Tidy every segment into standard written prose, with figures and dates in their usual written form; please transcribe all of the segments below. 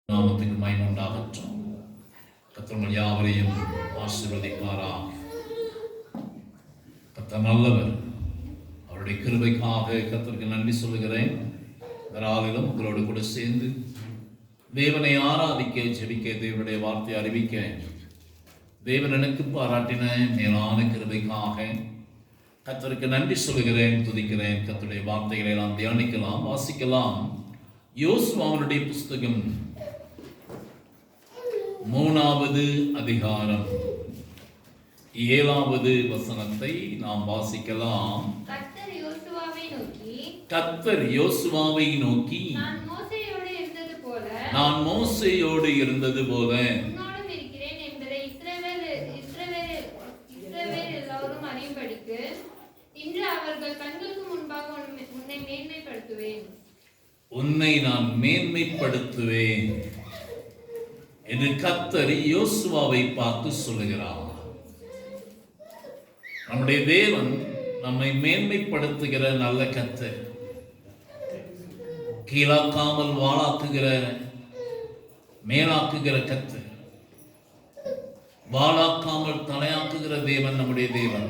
நாமத்துக்கு மகிமை உண்டாகட்டும். கர்த்தர் யாவரையும் ஆசீர்வதிப்பாராக. கர்த்தர் நல்லவர். அவருடைய கிருபைக்காக கர்த்தருக்கு நன்றி சொல்லுகிறேன். நாளிலும் உங்களோடு கூட சேர்ந்து தேவனை ஆராதிக்க, ஜெபிக்க, தேவனுடைய வார்த்தையை அறிவிக்க தேவன் எனக்கு பாராட்டின மேலான கிருபைக்காக கர்த்தருக்கு நன்றி சொல்லுகிறேன், துதிக்கிறேன். கர்த்தருடைய வார்த்தைகளை நாம் தியானிக்கலாம், வாசிக்கலாம். யோசுவாவுடைய புஸ்தகம் 3வது அதிகாரம் 7வது வசனத்தை நாம் வாசிக்கலாம். கர்த்தர் யோசுவாவை நோக்கி நான் மோசேயோடு இருந்தது போல உன்னை நான் மேன்மைப்படுத்துவேன் என்று கர்த்தர் யோசுவாவை பார்த்து சொல்லுகிறார். நம்முடைய தேவன் நம்மை மேன்மைப்படுத்துகிற நல்ல கர்த்தர், கீழாக்காமல் வாளாக்குகிற மேலாக்குகிற கர்த்தர், வாளாக்காமல் தலையாக்குகிற தேவன் நம்முடைய தேவன்.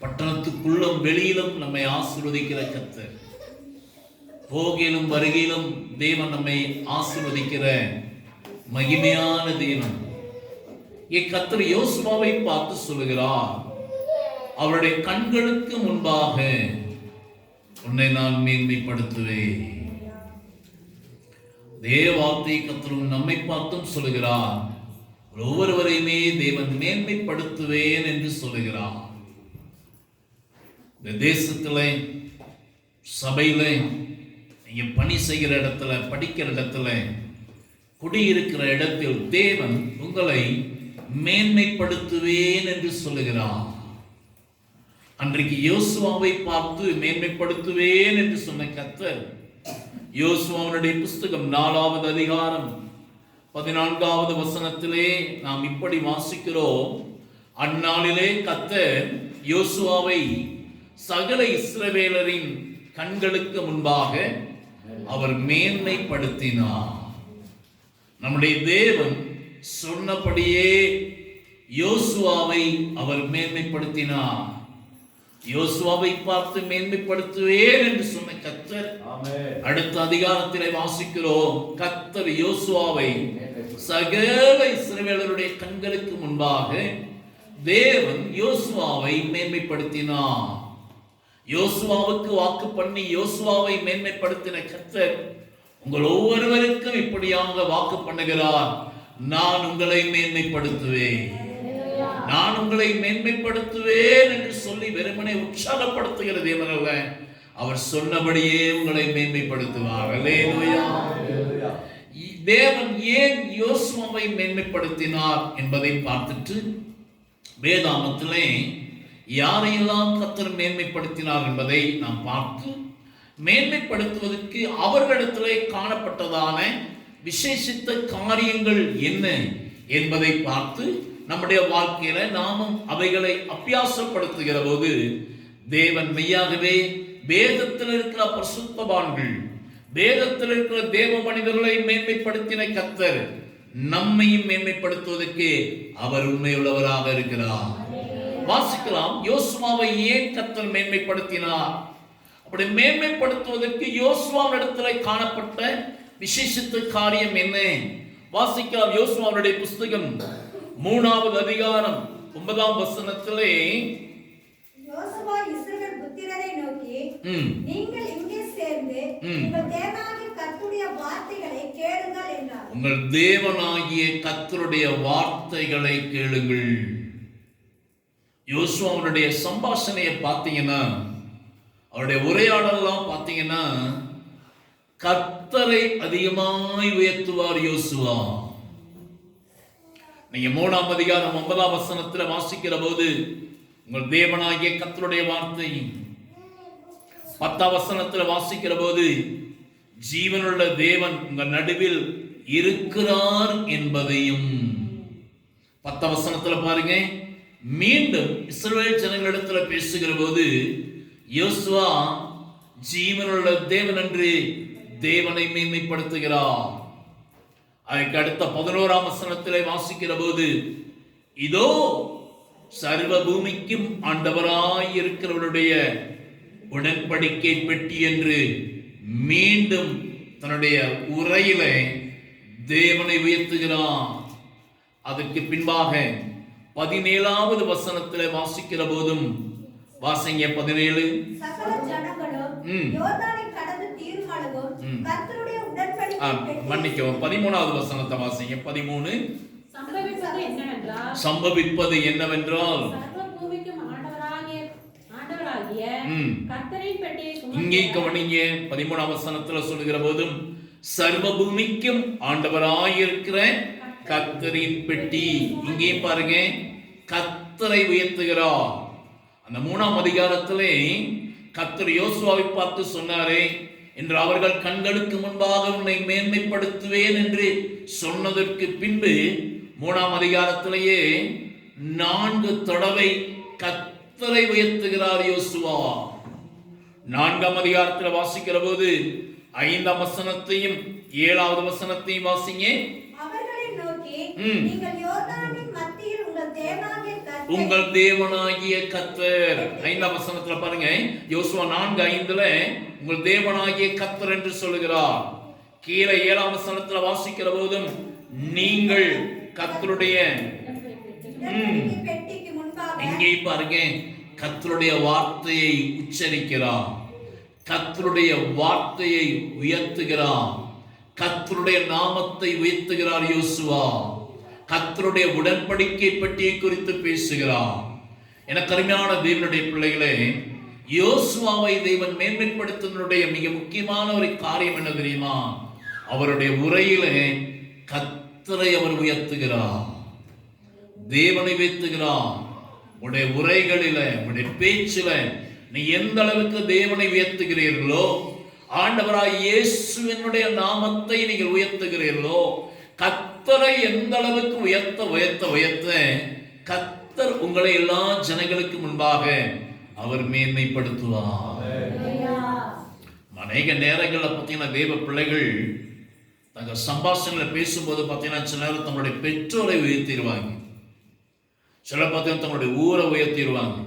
பட்டணத்துக்குள்ளும் வெளியிலும் நம்மை ஆசீர்வதிக்கிற கர்த்தர், போகிலும் வருகையிலும் தேவன் நம்மை ஆசீர்வதிக்கிற மகிமையான தேவன். கர்த்தர் யோசுவாவை பார்த்து சொல்லுகிறார், அவருடைய கண்களுக்கு முன்பாக உன்னை நான் மேன்மைப்படுத்துவேன். தேவார்த்தை கர்த்தர் நம்மை பார்த்தும் சொல்லுகிறார், ஒவ்வொருவரையுமே தேவன் மேன்மைப்படுத்துவேன் என்று சொல்லுகிறார். இந்த தேசத்திலே, சபையிலே, நீங்க பணி செய்கிற இடத்துல, படிக்கிற இடத்துல, குடியிருக்கிற இடத்தில் தேவன் உங்களை மேன்மைப்படுத்துவேன் என்று சொல்லுகிறார். அன்றைக்கு யோசுவாவை பார்த்து மேன்மைப்படுத்துவேன் என்று சொன்ன கர்த்தர் யோசுவாவுடைய புஸ்தகம் 4வது அதிகாரம் 14வது வசனத்திலே நாம் இப்படி வாசிக்கிறோம். அந்நாளிலே கர்த்தர் யோசுவாவை சகல இஸ்ரவேலரின் கண்களுக்கு முன்பாக அவர் மேன்மைப்படுத்தினார். நம்முடைய தேவன் சொன்னபடியே யோசுவாவை அவர் மேன்மைப்படுத்தினார். யோசுவாவை பார்த்து மேன்மைப்படுத்துவேன் என்று சொன்ன கர்த்தர் அடுத்த அதிகாரத்திலே வாசிக்கிறோம், கர்த்தர் யோசுவாவை சகல இஸ்ரவேலருடைய கண்களுக்கு முன்பாக தேவன் யோசுவாவை மேன்மைப்படுத்தினார். யோசுவாவுக்கு வாக்கு பண்ணி யோசுவாவை மேன்மைப்படுத்தின கர்த்தர் உங்கள் ஒவ்வொருவருக்கும் இப்படியாக வாக்கு பண்ணுகிறார், நான் உங்களை மேன்மைப்படுத்துவேன், நான் உங்களை மேன்மைப்படுத்துவேன் என்று சொல்லி வெறுமனே உற்சாகப்படுத்துகிற தேவன் அல்ல, அவர் சொன்னபடியே உங்களை மேன்மைப்படுத்துவார். அல்லேலூயா. தேவன் ஏன் யோசுவாவை மேன்மைப்படுத்தினார் என்பதை பார்த்துட்டு வேதாகமத்திலே யாரையெல்லாம் கர்த்தர் மேன்மைப்படுத்தினார் என்பதை நாம் பார்த்து மேன்மைப்படுத்துவதற்கு அவர்களிடத்திலே காணப்பட்டதான விசேஷித்த காரியங்கள் என்ன என்பதை பார்த்து நம்முடைய வாழ்க்கையில நாமும் அவைகளை அபியாசப்படுத்துகிற போது தேவன் மெய்யாகவே வேதத்தில் இருக்கிற பரிசுத்தவான்கள், வேதத்தில் இருக்கிற தேவ மனிதர்களை மேன்மைப்படுத்தின கர்த்தர் நம்மையும் மேன்மைப்படுத்துவதற்கு அவர் உண்மையுள்ளவராக இருக்கிறார். வாசிக்கலாம், யோசுவாவை ஏன் கர்த்தர் மேன்மைப்படுத்தினார்? அப்படி மேன்மைப்படுத்துவதற்கு யோசுவாவிடத்தில் காணப்பட்ட விசேஷித்த காரியம் என்ன? வாசிக்கலாம். யோசுவாவுடைய புஸ்தகம் 3வது அதிகாரம் 9ஆம் வசனத்திலே யோசுவா இஸ்ரவேல் புத்திரரை நோக்கி, நீங்கள் இங்கே சேர்ந்து உங்கள் தேவனாகிய கர்த்தருடைய வார்த்தைகளை கேளுங்கள் என்றார். உங்கள் தேவனாகிய கர்த்தருடைய வார்த்தைகளை கேளுங்கள். யோசுவாவுடைய சம்பாஷணையை பார்த்தீங்கன்னா, அவருடைய உரையாடலாம் பார்த்தீங்கன்னா, கர்த்தரை அதிகமாய் உயர்த்துவார் யோசுவா. நீங்க 3ஆம் அதிகாரம் 9ஆம் வசனத்தில் வாசிக்கிற போது உங்கள் தேவனாகிய கர்த்தருடைய வார்த்தை, 10ஆம் வசனத்தில் வாசிக்கிற போது ஜீவனுள்ள தேவன் உங்கள் நடுவில் இருக்கிறார் என்பதையும், 10ஆம் வசனத்தில் பாருங்க, மீண்டும் இஸ்ரவேல் ஜனங்களிடத்தில் பேசுகிற போது யோசுவா ஜீவனுள்ள தேவன் என்று தேவனை மேன்மைப்படுத்துகிறார். அதுக்கு அடுத்த 11ஆம் வசனத்திலே வாசிக்கிற போது, இதோ சர்வ பூமிக்கும் ஆண்டவராய் இருக்கிறவருடைய உடன்படிக்கை பெட்டி என்று மீண்டும் தன்னுடைய உரையிலே தேவனை உயர்த்துகிறார். அதற்கு பின்பாக 17ஆவது வசனத்திலே வாசிக்கிற போதும் வாசிங்க 17. சகல ஜனங்களும் யோர்தானை கடந்து தீர்மானவும் கர்த்தருடைய உடன்படிக்கை பெட்டி. மன்னிக்கவும், 13ஆவது வசனத்தை வாசிங்க. 13. சம்பவிப்பது என்னவென்றால் சர்வ பூமிக்கும் ஆண்டவராகிய கர்த்தரின் பெட்டியை இங்கே கவனிங்க. 13ஆம் வசனத்துல சொல்லுகிற போதும் சர்வ பூமிக்கும் ஆண்டவராயிருக்கிற கர்த்தரின் பெட்டி. இங்கே பாருங்க, கர்த்தரை உயர்த்துகிறார். அந்த 3ஆம் அதிகாரத்திலே கர்த்தர் யோசுவாவை பார்த்து சொன்னாரே, என்று அவர்கள் கண்களுக்கு முன்பாக உன்னை மேன்மைப்படுத்துவேன் என்று சொன்னதற்கு பின்பு 3ஆம் அதிகாரத்திலேயே 4 தடவை கர்த்தரை உயர்த்துகிறார் யோசுவா. 4ஆம் அதிகாரத்தில் வாசிக்கிற போது 5ஆம் வசனத்தையும் 7ஆவது வசனத்தையும் வாசிங்க. அவர்களை நோக்கி, நீங்கள் யோர்தானின் மத்தியில் உங்கள் தேவனாகிய கர்த்தர். 5ஆம் வசனத்துல பாருங்க, யோசுவா 4:5 உங்கள் தேவனாகிய கர்த்தர் என்று சொல்லுகிறார். கீழே 7ஆம் வசனத்துல வாசிக்கிற போதும் நீங்கள் கர்த்தருடைய, இங்கே பாருங்க, கர்த்தருடைய வார்த்தையை உச்சரிக்கிறார், கர்த்தருடைய வார்த்தையை உயர்த்துகிறார், கர்த்தருடைய நாமத்தை உயர்த்துகிறார் யோசுவா. கர்த்தருடைய உடன்படிக்கை பெட்டியை குறித்து பேசுகிறார். எனக்கு அருமையான தேவனுடைய பிள்ளைகளே, யோசுவாவை தேவன் மேன்மைப்படுத்துவதனுடைய மிக முக்கியமான ஒரு காரியம் என்ன தெரியுமா? அவருடைய உரையிலே கர்த்தரை அவர் உயர்த்துகிறார், தேவனை உயர்த்துகிறார். உடைய உரைகளில, உடைய பேச்சில நீ எந்த அளவுக்கு தேவனை உயர்த்துகிறீர்களோ, ஆண்டவராய் இயேசுவினுடைய நாமத்தை நீங்கள் உயர்த்துகிறீர்களோ, கர்த்தரை எந்த அளவுக்கு உயர்த்த உயர்த்த உயர்த்த கர்த்தர் உங்களை எல்லா ஜனங்களுக்கு முன்பாக அவர் மேன்மைப்படுத்துவார். அநேக நேரங்களில் பார்த்தீங்கன்னா தேவ பிள்ளைகள் தங்கள் சம்பாஷணையில பேசும்போது பார்த்தீங்கன்னா சில நேரம் தங்களுடைய பெற்றோரை உயர்த்திடுவாங்க, சிலர் பார்த்தீங்கன்னா தங்களுடைய ஊரை உயர்த்திடுவாங்க,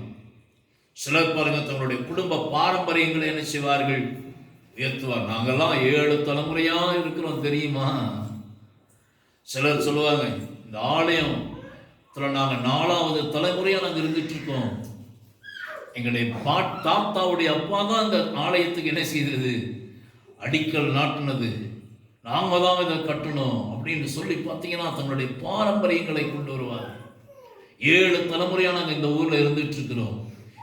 சிலர் பாருங்க தங்களுடைய குடும்ப பாரம்பரியங்களை என்ன செய்வார்கள், உயர்த்துவார். நாங்கெல்லாம் 7 தலைமுறையா இருக்கிறோம் தெரியுமா? சிலர் சொல்லுவாங்க, இந்த ஆலயம் நாங்கள் 4வது தலைமுறையா நாங்கள் இருந்துட்டு இருக்கோம், எங்களுடைய தாத்தாவுடைய அப்பா தான் இந்த ஆலயத்துக்கு என்ன செய்தது, அடிக்கல் நாட்டினது, நாங்க தான் இதை கட்டணும் அப்படின்னு சொல்லி பார்த்தீங்கன்னா தங்களுடைய பாரம்பரியங்களை கொண்டு வருவார். 7 தலைமுறையா நாங்கள் இந்த ஊர்ல இருந்துட்டு இருக்கிறோம்.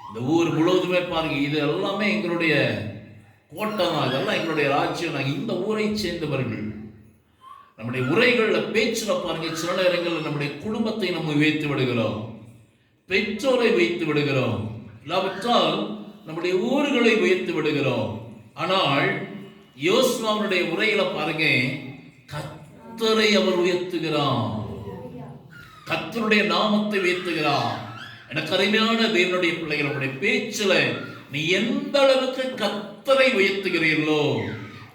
இந்த ஊர் முழுவதுமே பாருங்க, இது எல்லாமே எங்களுடைய கோட்டை தான், இதெல்லாம் எங்களுடைய ராஜ்யம், நாங்கள் இந்த ஊரை சேர்ந்தவர்கள். நம்முடைய உரைகளில் பேச்சுல பாருங்க, சில நேரங்களில் நம்முடைய குடும்பத்தை நம்ம வைத்து விடுகிறோம், பெற்றோரை வைத்து விடுகிறோம், இல்லாவிட்டால் நம்முடைய ஊர்களை வைத்து விடுகிறோம். ஆனால் யோசுவாவுடைய உரையில பாருங்க, கர்த்தரை அவர் உயர்த்துகிறார், கர்த்தருடைய நாமத்தை உயர்த்துகிறார். எனக்கு அருமையான தேவனுடைய பிள்ளைகள், நம்முடைய பேச்சுல நீ எந்த அளவுக்கு கர்த்தரை உயர்த்துகிறீர்களோ,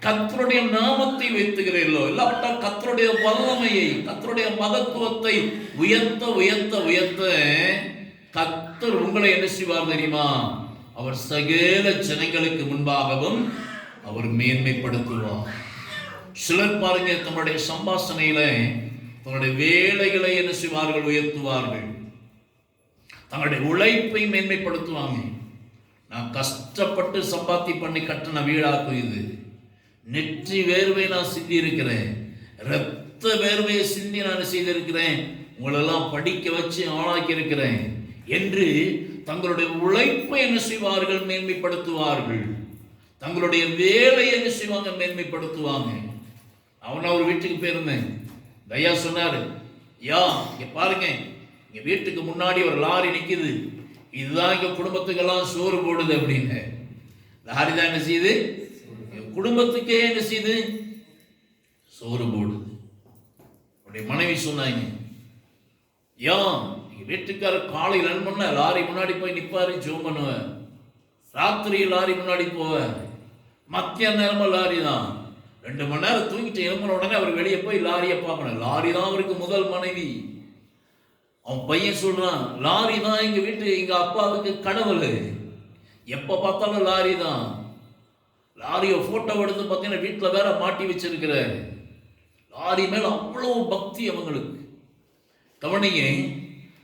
கர்த்தருடைய நாமத்தை உயர்த்துகிறீர்களோ, இல்லாவிட்டால் கர்த்தருடைய வல்லமையை, கர்த்தருடைய மகத்துவத்தை உயர்த்த உயர்த்த உயர்த்த கர்த்தர் உங்களை என்ன செய்வார் தெரியுமா? அவர் சகல ஜனங்களுக்கு முன்பாகவும் அவர் மேன்மைப்படுத்துவார். சிலர் பாருங்க தங்களுடைய சம்பாஷணையில தங்களுடைய வேலைகளை என்ன செய்வார்கள், உயர்த்துவார்கள், தங்களுடைய உழைப்பை மேன்மைப்படுத்துவாங்க. நான் கஷ்டப்பட்டு சம்பாத்தி பண்ணி கட்டின வீடாக்கும், இது நெற்றி வேர்வை நான் சிந்தி இருக்கிறேன், இரத்த வேர்வையை சிந்தி நான் செய்திருக்கிறேன், உங்களெல்லாம் படிக்க வச்சு ஆளாக்கி இருக்கிறேன் என்று தங்களுடைய உழைப்பை என்ன செய்வார்கள், மேன்மைப்படுத்துவார்கள். தங்களுடைய வேலையை என்ன செய்வாங்க, மேன்மைப்படுத்துவாங்க. அவன் ஒரு வீட்டுக்கு போயிருந்தேன், ஐயா சொன்னாரு, ஐயா இங்க பாருங்க, இங்க வீட்டுக்கு முன்னாடி ஒரு லாரி நிக்குது, இதுதான் எங்க குடும்பத்துக்கெல்லாம் சோறு போடுது அப்படின்னு. லாரி தான் என்ன செய்யுது, குடும்பத்துக்கே என்ன செய்யுது, சோறு போடுது. அவருடைய மனைவி சொன்னாங்க, ஏன் எங்க வீட்டுக்காரர் காலையில் ரன் பண்ண லாரி முன்னாடி போய் நிப்பாரு, ஜோம் பண்ணுவேன், ராத்திரி லாரி முன்னாடி போவேன், மத்திய நேரமா லாரி தான், 2 மணி நேரம் தூங்கிட்டு எழுப்பின உடனே அவர் வெளியே போய் லாரியை பார்க்கணும். லாரி தான் அவருக்கு முதல் மனைவி. அவன் பையன் சொல்றான், லாரி தான் எங்க அப்பாவுக்கு கடவுள், எப்ப பார்த்தாலும் லாரி தான். லாரியை போட்டோ எடுத்து பார்த்தீங்கன்னா வீட்டில் வேற மாட்டி வச்சிருக்கிற. லாரி மேல அவ்வளவு பக்தி அவங்களுக்கு. கவனிங்க,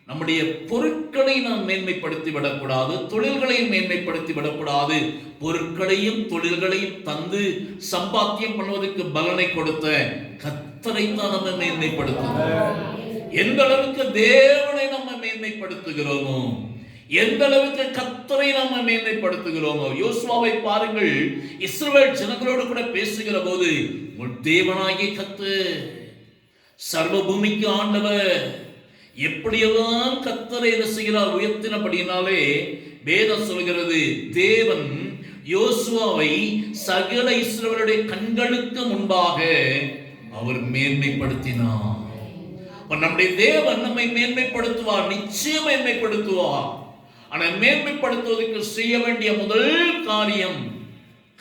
நம்முடைய பொருட்களை நாம் மேன்மைப்படுத்தி விடக்கூடாது, தொழில்களையும் மேன்மைப்படுத்தி விடக்கூடாது. பொருட்களையும் தொழில்களையும் தந்து சம்பாத்தியம் பண்ணுவதற்கு பலனை கொடுத்த கர்த்தரை தான் நம்ம மேன்மைப்படுத்தணும். எந்த அளவுக்கு தேவனை நம்ம மேன்மைப்படுத்துகிறோமோ, எந்த அளவுக்கு கர்த்தரை நாம மேன்மைப்படுத்துகிறோமோ. யோசுவாவை பாருங்கள், இஸ்ரவேல் ஜனங்களோடு கூட பேசுகிற போது, உங்கள் தேவனாகிய கர்த்தர் சர்வ பூமிக்கு ஆண்டவர், எப்படியெல்லாம் கர்த்தரை என்ன செய்கிறார் உயர்த்தினபடினாலே வேதம் சொல்கிறது, தேவன் யோசுவாவை சகல இஸ்ரவேலுடைய கண்களுக்கு முன்பாக அவர் மேன்மைப்படுத்தினார். நம்முடைய தேவன் நம்மை மேன்மைப்படுத்துவார், நிச்சயம் மேன்மைப்படுத்துவார். ஆனால் மேன்மைப்படுத்துவதற்கு செய்ய வேண்டிய முதல் காரியம்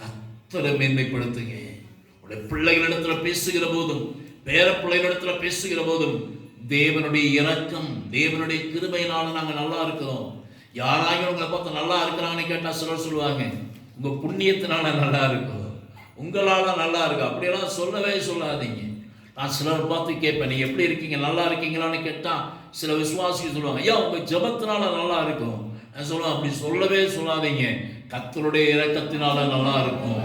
கர்த்தரை மேன்மைப்படுத்துங்க. உடைய பிள்ளைகளிடத்துல பேசுகிற போதும், பேர பிள்ளைகளிடத்துல பேசுகிற போதும், தேவனுடைய இரக்கம், தேவனுடைய கிருபையினால நாங்க நல்லா இருக்கிறோம். யாராயும் உங்களை பார்த்து நல்லா இருக்கிறாங்கன்னு கேட்டா சிலர் சொல்லுவாங்க, உங்க புண்ணியத்தினால நல்லா இருக்கும், உங்களால நல்லா இருக்கு. அப்படியெல்லாம் சொல்லவே சொல்லாதீங்க. நான் சிலர் பார்த்து கேட்பேன், நீங்க எப்படி இருக்கீங்க, நல்லா இருக்கீங்களான்னு கேட்டா சில விசுவாசிகள் சொல்லுவாங்க, ஐயா உங்க ஜெபத்தினால நல்லா இருக்கும். நான் சொல்லுவேன், அப்படி சொல்லவே சொல்லாதீங்க. கர்த்தருடைய இரக்கத்தினால நல்லா இருக்கும்,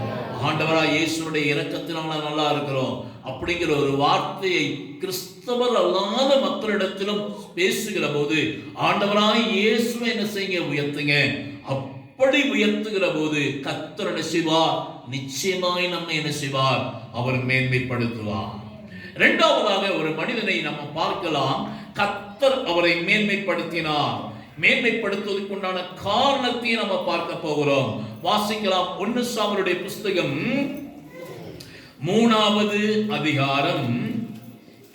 ஆண்டவராய் இயேசுடைய இரக்கத்தினால நல்லா இருக்கிறோம் அப்படிங்கிற ஒரு வார்த்தையை கிறிஸ்தவர் அல்லாத மக்களிடத்திலும் பேசுகிற போது, ஆண்டவராய் இயேசுவை என்ன செய்யுங்க, உயர்த்துங்க. அப்படி உயர்த்துகிற போது கர்த்தர் என்ன செய்வார், நிச்சயமாய் நம்ம என்ன செய்வார், அவர் மேன்மைப்படுத்துவார். இரண்டாவதாக ஒரு மனிதனை நம்ம பார்க்கலாம், கர்த்தர் அவரை மேன்மைப்படுத்தினார். மேன்மைப்படுத்துவதற்கு உண்டான காரணத்தை நம்ம பார்க்க போகிறோம். வாசிக்கலாம். 1 சாமுவேலுடைய புஸ்தகம் 3வது அதிகாரம்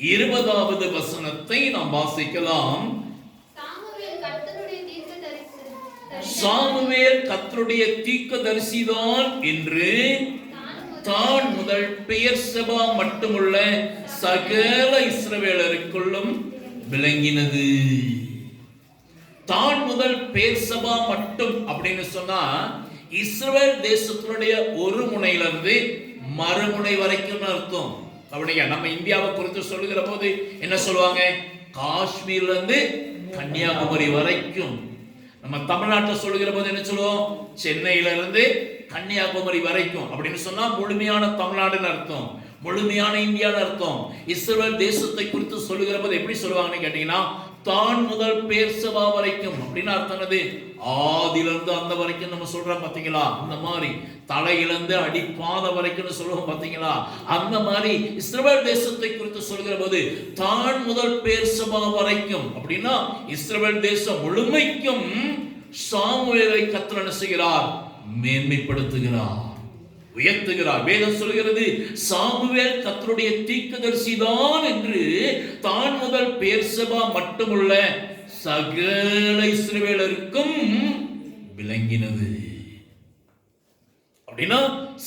20வது வசனத்தை நாம் வாசிக்கலாம். சாமுவேல் கர்த்தருடைய தீர்க்கதரிசிதான் என்று தான் முதல் பெயர்செபா மட்டுமுள்ள சகல இஸ்ரவேலருக்குள்ளும் விளங்கினது. தான் முதல் பெயர்செபா மட்டும் அப்படின்னு சொன்னா இஸ்ரவேல் தேசத்தினுடைய ஒரு முனையிலிருந்து மறுமுனை வரைக்கும் அர்த்தம். அப்படிங்க, நம்ம இந்தியாவை குறித்து சொல்லுகிற போது என்ன சொல்லுவாங்க, காஷ்மீர்ல இருந்து கன்னியாகுமரி வரைக்கும். நம்ம தமிழ்நாட்டை சொல்லுகிற போது என்ன சொல்லுவோம், சென்னையில இருந்து கன்னியாகுமரி வரைக்கும் அப்படின்னு சொன்னா முழுமையான தமிழ்நாடுன்னு அர்த்தம், முழுமையான இந்தியான்னு அர்த்தம். இஸ்ரவேல் தேசத்தை குறித்து சொல்லுகிற போது எப்படி சொல்லுவாங்கன்னு கேட்டீங்கன்னா, தான் முதல் பெயர்செபா வரைக்கும் அப்படின்னு அர்த்தம். ஆதிலிருந்து அந்த வரைக்கும் நம்ம சொல்றோம் பாத்தீங்களா, அந்த மாதிரி தலையிலிருந்து அடிப்பாத வரைக்கும் சொல்லுவோம் பாத்தீங்களா, அந்த மாதிரி இஸ்ரவேல் தேசத்தை குறித்து சொல்கிற போது தான் முதல் பெயர்செபா வரைக்கும் அப்படின்னா இஸ்ரவேல் தேசம் முழுமைக்கும் சாமுவேலை கர்த்தர் என்ன செய்கிறார், மேன்மைப்படுத்துகிறார், உயர்த்துகிறார். வேதம் சொல்கிறது, சாமுவேல் கர்த்தருடைய தீர்க்கதரிசிதான் என்று தான் முதல் பெயர்செபா மட்டுமுள்ள சகல இஸ்ரவேலருக்கும் விளங்கினது. அப்படின்னா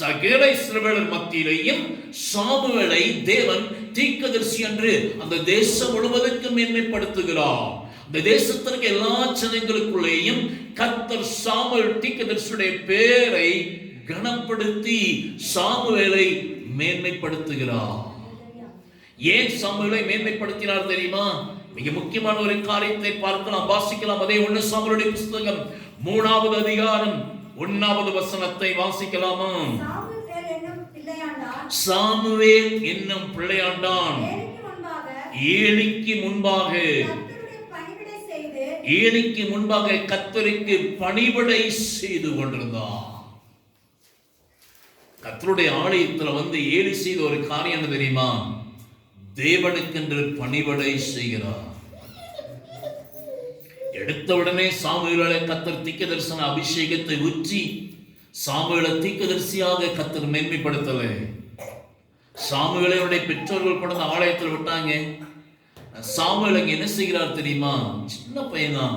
சகல இஸ்ரவேலர் மத்தியிலேயும் சாமுவேலை தேவன் தீர்க்கதரிசி என்று அந்த தேசம் முழுவதற்கும் மேன்மைப்படுத்துகிறார். இந்த தேசத்திற்கு எல்லா ஜனங்களுக்குள்ளேயும் கர்த்தர் சாமுவேல் தீர்க்கதரிசியுடைய பேரை கனப்படுத்தி சாமுவேலை மேன்மைப்படுத்துகிறார். ஏன் சாமுவேலை மேன்மைப்படுத்தினார் தெரியுமா? மிக முக்கியமான ஒரு காரியத்தை பார்க்கலாம், வாசிக்கலாம். அதே 1 சாமுவேலுடைய புஸ்தகம் 3வது அதிகாரம் 1வது வசனத்தை வாசிக்கலாமா? சாமுவேல் என்னும் பிள்ளையாண்டான் ஏலிக்கு முன்பாக கர்த்தருக்கு பணிவிடை செய்து கொண்டிருந்தான். கர்த்தருடைய ஆலயத்துல ஏலி செய்த ஒரு காரியம் என்ன தெரியுமா? தேவனுக்கென்று பணிவிடை செய்கிறார். எடுத்த உடனே சாமுவேலை கர்த்தர் தீர்க்கதரிசன அபிஷேகத்தை ஊற்றி சாமுவேலை தீர்க்கதரிசியாக கர்த்தர் மேன்மைப்படுத்தல. சாமுவேலை பெற்றோர்கள் கொண்டு ஆலயத்தில் விட்டாங்க. சாமுவேல் என்ன செய்கிறார் தெரியுமா? சின்ன பையன்தான்,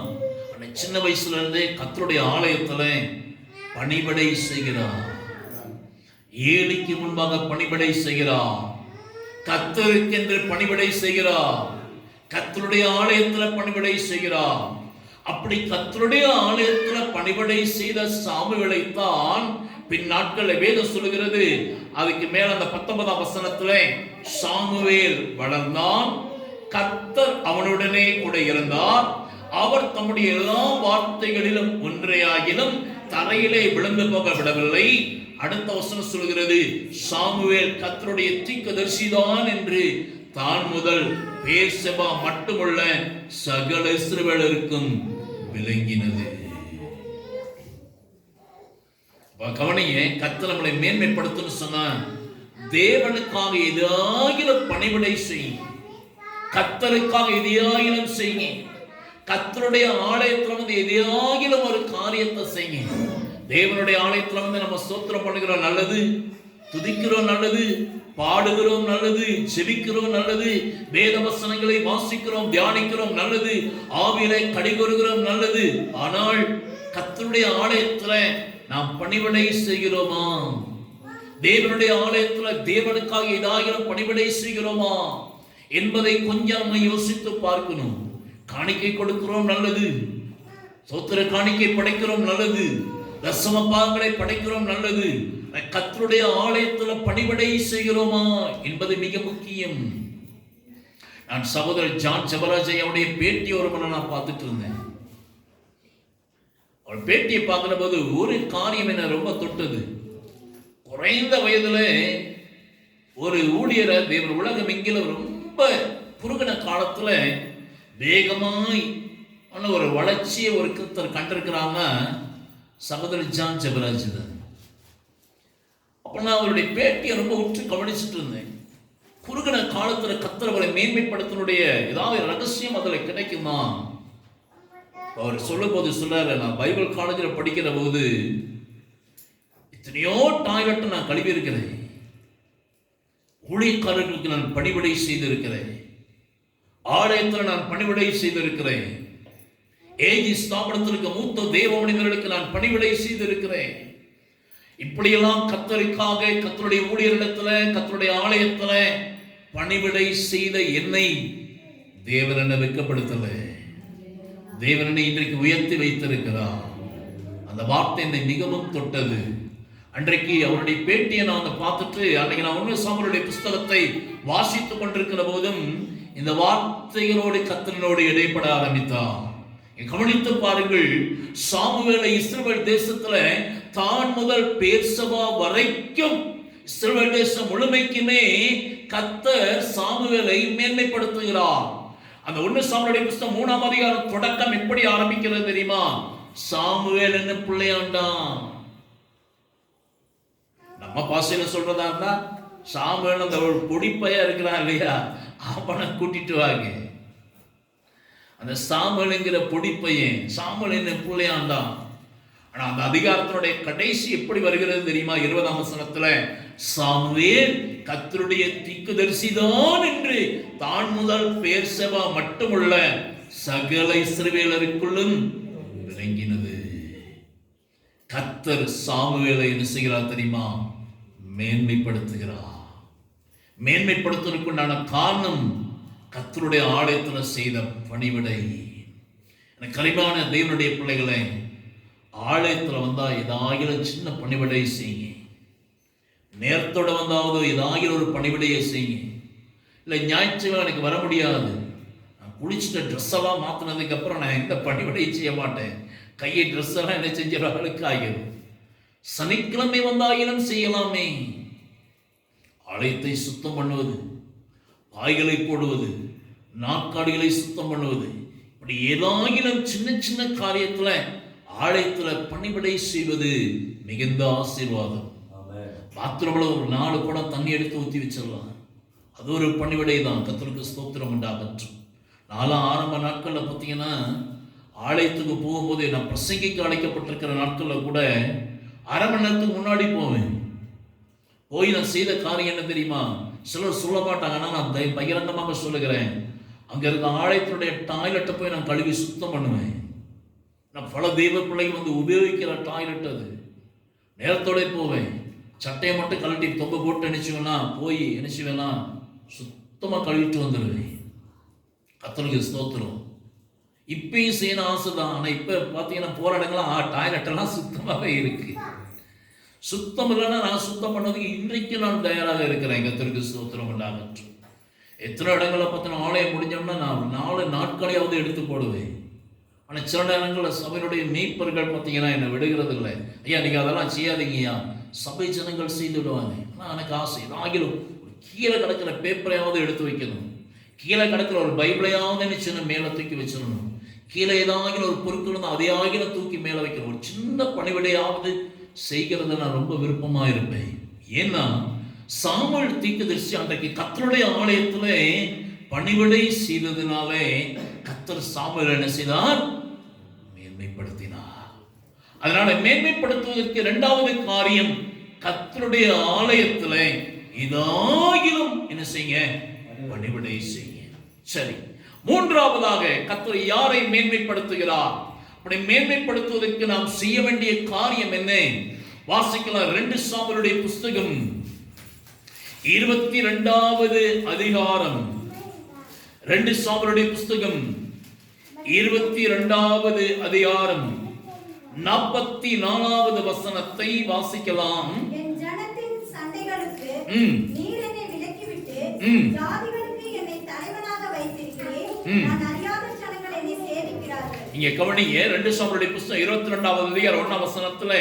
சின்ன வயசுல இருந்தே கர்த்தருடைய ஆலயத்துல பணிவிடை செய்கிறார். ஏலிக்கு முன்பாக பணிவிடை செய்கிறார். கர்த்தருக்கென்று பணிவிடை செய்கிறார். கர்த்தருடைய ஆலயத்தில் பணிவிடை செய்கிறார். அப்படி கர்த்தருடைய ஆலயத்தில் பணிவிடை செய்த சாமுவேலைத்தான் பின் நாட்களில் வேதம் சொல்லுகிறது. அதுக்கு மேல அந்த 19ஆம் வசனத்திலே சாமுவேல் வளர்ந்தான், கர்த்தர் அவனுடனே கூட இருந்தார், அவர் தம்முடைய எல்லா வார்த்தைகளிலும் ஒன்றையாகிலும் தரையிலே விழுந்து போக விடவில்லை. அடுத்த வசனம் சொல்கிறது, சாமுவேல் கர்த்தருடைய தீர்க்கதரிசிதான் என்று தான் முதல் பேர்செபா மட்டுமல்ல சகல இஸ்ரவேலருக்கும் விளங்கினது. கவனிங்க, கர்த்தர் நம்மளை மேன்மைப்படுத்தணும்னு சொன்னா தேவனுக்காக எதாகிலும் பணிவிடை செய்யுங்க, கர்த்தருக்காக எதையாகிலும் செய்யுங்க, கர்த்தருடைய ஆலயத்துல வந்து எதையாகிலும் ஒரு காரியத்தை செய்யுங்க. தேவனுடைய ஆலயத்துல வந்து நம்ம ஸ்தோத்திரம் பண்ணுகிறோம் நல்லது, துதிக்கிறோம் நல்லது, பாடுகிறோம் நல்லது, ஜெபிக்கிறோம் நல்லது, வேத வசனங்களை வாசிக்கிறோம், தியானிக்கிறோம் நல்லது, ஆவியிலே கடிகொறுகிறோம் நல்லது. ஆனால் கர்த்தருடைய ஆலயத்துல நாம் பணிவிடை செய்கிறோமா? தேவனுடைய ஆலயத்துல தேவனுக்காக ஏதாயிரம் பணிவிடை செய்கிறோமா என்பதை கொஞ்சம் நம்ம யோசித்து பார்க்கணும். காணிக்கை கொடுக்கிறோம் நல்லது, சோத்திர காணிக்கை படைக்கிறோம் நல்லது, தசம பாகங்களை படைக்கிறோம் நல்லது, கர்த்தருடைய ஆலயத்துல பணிவிடை செய்கிறோமா என்பது மிக முக்கியம். நான் சகோதரர் ஜான் செபராஜை அவருடைய பேட்டி ஒரு முறை நான் பார்த்துட்டு இருந்தேன். அவர் பேட்டியை பார்க்கிற போது ஒரு காரியம் என்ன ரொம்ப தொட்டது. குறைந்த வயதுல ஒரு ஊழியரை தேவன் உலகம் எங்கிலும் ரொம்ப குறுகின காலத்துல வேகமாய் ஒரு வளர்ச்சியை ஒரு கர்த்தர் கண்டிருக்கிறாங்க. சகோதரர் ஜான் செபராஜ் தான். அப்ப நான் அவருடைய பேட்டியை ரொம்ப உற்று கவனிச்சுட்டு இருந்தேன். குறுகின காலத்துல கர்த்தர் அவரை மேன்மைப்படுத்தினுடைய ஏதாவது ரகசியம் அதுல கிடைக்குமா? அவர் சொல்லும் போது சொல்றாரு, நான் பைபிள் காலேஜில் படிக்கிற போது எத்தனையோ டாய்லெட்டை நான் கழுவி இருக்கிறேன், ஊழியக்காரர்களுக்கு நான் பணிவிடை செய்திருக்கிறேன், ஆலயத்தில் நான் பணிவிடை செய்திருக்கிறேன், ஏஜி ஸ்தாபனத்திற்கு மூத்த தேவ மனிதர்களுக்கு நான் பணிவிடை செய்திருக்கிறேன். இப்படியெல்லாம் கர்த்தருக்காக கர்த்தருடைய ஊழியரிடத்துல கர்த்தருடைய ஆலயத்துல பணிவிடை செய்த என்னை தேவன் என்ன வெட்கப்படுத்தல, தேவன் என்னை இன்றைக்கு உயர்த்தி வைத்திருக்கிறார். அந்த வார்த்தை என்னை மிகவும் தொட்டது. அன்றைக்கு அவருடைய பேட்டியை நான் பார்த்துட்டு அன்றைக்கு நான் 1 சாமுவேலுடைய புஸ்தகத்தை வாசித்துக் கொண்டிருக்கிற போதும் இந்த வார்த்தைகளோடு கர்த்தரோடு இடைப்பட ஆரம்பித்தார். கவனித்து பாருங்கள், சாமுவேலை இஸ்ரவேல் தேசத்துல தான் முதல் பேர்சபா வரைக்கும் இஸ்ரவேல் தேசம் முழுமைக்குமே கர்த்தர் சாமுவேலை மேன்மைப்படுத்துகிறார். அந்த 1 சாமுவேலுடைய புஸ்தகம் 3ஆம் அதிகாரம் தொடக்கம் எப்படி ஆரம்பிக்கிறது தெரியுமா? சாமுவேல் என்ன பிள்ளையாண்டான். நம்ம பாசையில சொல்றதா இருந்தா சாமுவேல் அந்த ஒரு பொடிப்பையா இருக்கிறான் இல்லையா, அவனை கூட்டிட்டு வாங்க. அந்த சாமுவேல்ங்கிற பொடிப்பையன் சாமுவேல் என்ன பிள்ளையாண்டான். ஆனா அந்த அதிகாரத்தினுடைய கடைசி எப்படி வருகிறது தெரியுமா? 20ஆம் வசனத்துல சாமுவேல் கர்த்தருடைய தீர்க்கதரிசிதான் என்று தான் முதல் பேர்செபா மட்டுமல்ல சகல இஸ்ரவேலருக்குள்ளும் விளங்கினது. கர்த்தர் சாமுவேலை என்ன செய்கிறார் தெரியுமா? மேன்மைப்படுத்துகிறார். மேன்மைப்படுத்துவதற்குண்டான காரணம் கர்த்தருடைய ஆலயத்தில் செய்த பணிவிடை. கரிமான தேவனுடைய பிள்ளைகளை, ஆலயத்தில் வந்தா ஏதாயிரம் சின்ன பணிவிடை செய்யுங்க. நேரத்தோட வந்தாவது ஏதாயிரம் ஒரு பணிவிடையை செய்யுங்க. இல்லை ஞாயிற்றுக்கிழமை எனக்கு வர முடியாது, நான் குளிச்சுட்டு ட்ரெஸ் எல்லாம் மாற்றினதுக்கு அப்புறம் நான் எந்த பணிவிடையும் செய்ய மாட்டேன், கையை ட்ரெஸ் எல்லாம் என்ன செஞ்சிடறவர்களுக்கு ஆகிடும். சனிக்கிழமை வந்தாயிரம் செய்யலாமே. ஆலயத்தை சுத்தம் பண்ணுவது, பாய்களை போடுவது, நாற்காலிகளை சுத்தம் பண்ணுவது, இப்படி ஏதாயிரம் சின்ன சின்ன காரியத்துல ஆலயத்துல பணிவிடை செய்வது மிகுந்த ஆசீர்வாதம். பாத்திரம்ல ஒரு 4 குடம் தண்ணி எடுத்து ஊற்றி வச்சிடலாம், அது ஒரு பணிவிடை தான். கர்த்தருக்கு ஸ்தோத்திரம் உண்டாகட்டும். நாலாம் ஆரம்ப நாட்களில் பார்த்தீங்கன்னா ஆலயத்துக்கு போகும்போது நான் பிரசங்கிக்கு அழைக்கப்பட்டிருக்கிற நாட்களில் கூட அரை மணி நேரத்துக்கு முன்னாடி போவேன். போய் நான் செய்த காரியம் என்ன தெரியுமா? சிலர் சொல்ல மாட்டாங்க, ஆனால் நான் பகிரங்கமாக சொல்லுகிறேன். அங்கே இருக்க ஆலயத்தினுடைய டாய்லெட்டை போய் நான் கழுவி சுத்தம் பண்ணுவேன். நான் பல தெய்வ பிள்ளைகள் வந்து உபயோகிக்கிற டாய்லெட் அது. நேரத்தோட போவேன், சட்டையை மட்டும் கழட்டி தொங்க போட்டு நினைச்சுவேனா போய் நினைச்சுவேனா சுத்தமாக கழுவிட்டு வந்துடுவேன். கர்த்தருக்கு ஸ்தோத்திரம். இப்பயும் செய்யணும் ஆசை தான். ஆனால் இப்போ பார்த்தீங்கன்னா போகிற இடங்கள்லாம் டாய்லெட்டெல்லாம் சுத்தமாகவே இருக்கு. சுத்தம் இல்லைன்னா நான் சுத்தம் பண்ணதுக்கு இன்றைக்கு நான் தயாராக இருக்கிறேன். கர்த்தருக்கு ஸ்தோத்திரம் உண்டாகட்டும். எத்தனை இடங்களில் பார்த்தீங்கன்னா ஆலயம் முடிஞ்சோம்னா நான் 4 நாட்களையாவது எடுத்து போடுவேன். ஆனால் சில நேரங்களில் சபையினுடைய மேய்ப்பர்கள் பார்த்தீங்கன்னா என்னை விடுகிறது இல்லை. ஐயா நீங்கள் அதெல்லாம் செய்யாதீங்கய்யா, சபை ஜனங்கள் செய்து விடுவாங்க. ஆனால் எனக்கு ஆசை ஆகிலும் கீழே கிடக்கிற பேப்பரையாவது எடுத்து வைக்கணும், கீழே கிடக்கிற ஒரு பைபிளையாவது சின்ன மேலே தூக்கி வச்சிடணும், கீழே ஏதாகிலும் ஒரு பொருட்கள் வந்து அதையாகிலும் தூக்கி மேலே வைக்கணும். ஒரு சின்ன பணிவிடையாவது செய்கிறது நான் ரொம்ப விருப்பமாக இருப்பேன். ஏன்னா சாமுவேல் தீர்க்கதரிசி அன்றைக்கு கர்த்தருடைய ஆலயத்திலே பணிவிடை செய்ததினாலே கர்த்தர் சாமுவேல் என்ன செய்தார்? மேன்மைப்படுத்தினார். அதனால மேன்மைப்படுத்துவதற்கு இரண்டாவது காரியம், கர்த்தருடைய ஆலயத்திலே இதாகிலும் என்ன செய்ய? பணிவிடை செய்ய. சரி, மூன்றாவதாக கர்த்தர் யாரை மேன்மைப்படுத்துகிறார்? அப்படி மேன்மைப்படுத்துவதற்கு நாம் செய்ய வேண்டிய காரியம் என்ன? வாசிக்கலாம். 2 சாமுவேலுடைய புஸ்தகம் 22வது அதிகாரம். 2 சாமுவேலுடைய புஸ்தகம் 22வது அதிகாரம் 44வது வசனத்தை வாசிக்கலாம். என் ஜனத்தின் சண்டைகளுக்கு நீர் என்னை விலக்கிவிட்டு ஜாதிகளுக்கு என்னை தலைவனாக வைத்திருக்கிறேன். நான் அறியாத ஜனங்கள் என்னை சேவிக்கிறார்கள். இங்க கவனிங்க. 2 சாமுவேலுடைய புஸ்தகம் 22வது அதிகாரம் 1ஆம் வசனத்துல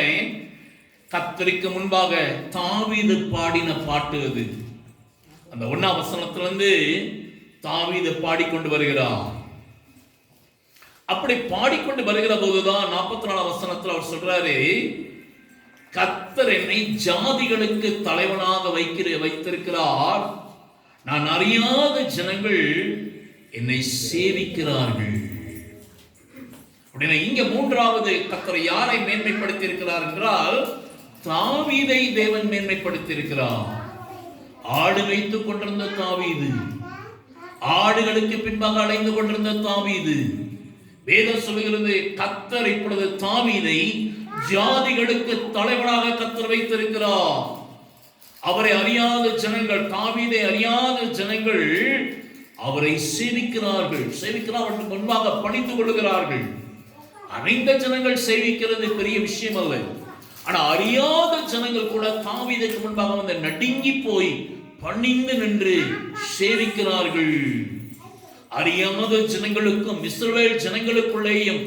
கர்த்தருக்கு முன்பாக தாவீது பாடின பாட்டு அது. அந்த 1ஆம் வசனத்திலிருந்து தாவீது பாடிக்கொண்டு வருகிறார். அப்படி பாடிக்கொண்டு வருகிற போதுதான் 44ஆம் வசனத்தில் அவர் சொல்றாரு, கர்த்தர் என்னை ஜாதிகளுக்கு தலைவனாக வைத்திருக்கிறார், நான் அறியாத ஜனங்கள் என்னை சேவிக்கிறார்கள். அப்படின்னா இங்க மூன்றாவது கர்த்தர் யாரை மேன்மைப்படுத்தி இருக்கிறார் என்றால், தாவீதை தேவன் மேன்மைப்படுத்தி இருக்கிறார். ஆடு வைத்துக் கொண்டிருந்த தாவீது, ஆடுகளுக்கு பின்பாக அலைந்து கொண்டிருந்த தாவீது, வேதம் சொல்கிறது கர்த்தர் இப்பொழுது தாவீதை ஜாதிகளுக்கு தலைவனாக கர்த்தர் வைத்திருக்கிறார். அவரை அறியாத ஜனங்கள், தாவீதை அறியாத ஜனங்கள் அவரை சேவிக்கிறார்கள். சேவிக்கிறார்கள் முன்பாக பணிந்து கொள்கிறார்கள். அறிந்த ஜனங்கள் சேவிக்கிறது பெரிய விஷயம் அல்ல. ஆனா அறியாத ஜனங்கள் கூட தாவீதுக்கு முன்பாக வந்து நடுங்கி போய் பணிந்து நின்று சேவிக்கிறார்கள். அறியாத ஜனங்களுக்கும் இஸ்ரவேல் ஜனங்களுக்குள்ளேயும்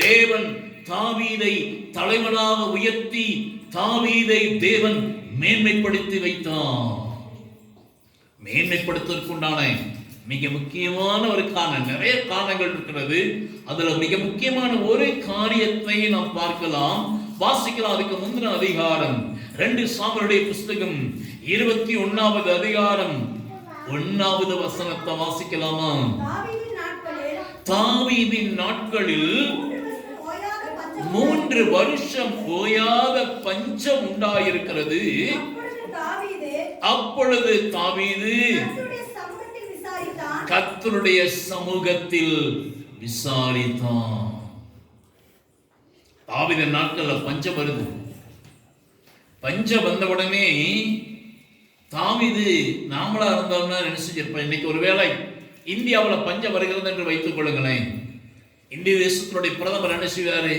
தேவன் தாவீதை தலைவனாக உயர்த்தி தாவீதை தேவன் மேன்மைப்படுத்தி வைத்தார். மேன்மைப்படுத்துவதற்குண்டான மிக முக்கியமான ஒரு காரணம், நிறைய காரணங்கள் இருக்கிறது. அதுல மிக முக்கியமான ஒரு காரியத்தை நாம் பார்க்கலாம், வாசிக்கலாம். அதுக்கு முந்தின அதிகாரம் 2 சாமுவேலுடைய புஸ்தகம் 21வது அதிகாரம் 1வது வசனத்தை வாசிக்கலாமா? தாவீதின் நாட்களில் 3 வருஷம் ஓயாத பஞ்சம் உண்டாயிருக்கிறது. அப்பொழுது தாவீது கர்த்தருடைய சமூகத்தில் விசாரித்தான். தாவீதின் நாட்கள்ல பஞ்சம் வருது. பஞ்சம் வந்த உடனே தாவீது நாமளா இருந்தோம்னா நினைச்சிருப்பேன், இன்னைக்கு ஒருவேளை இந்தியாவில் பஞ்சம் வருகிறது என்று வைத்துக் கொள்ளுங்களேன். இந்திய தேசத்தினுடைய பிரதமர் என்ன செய்வாரு?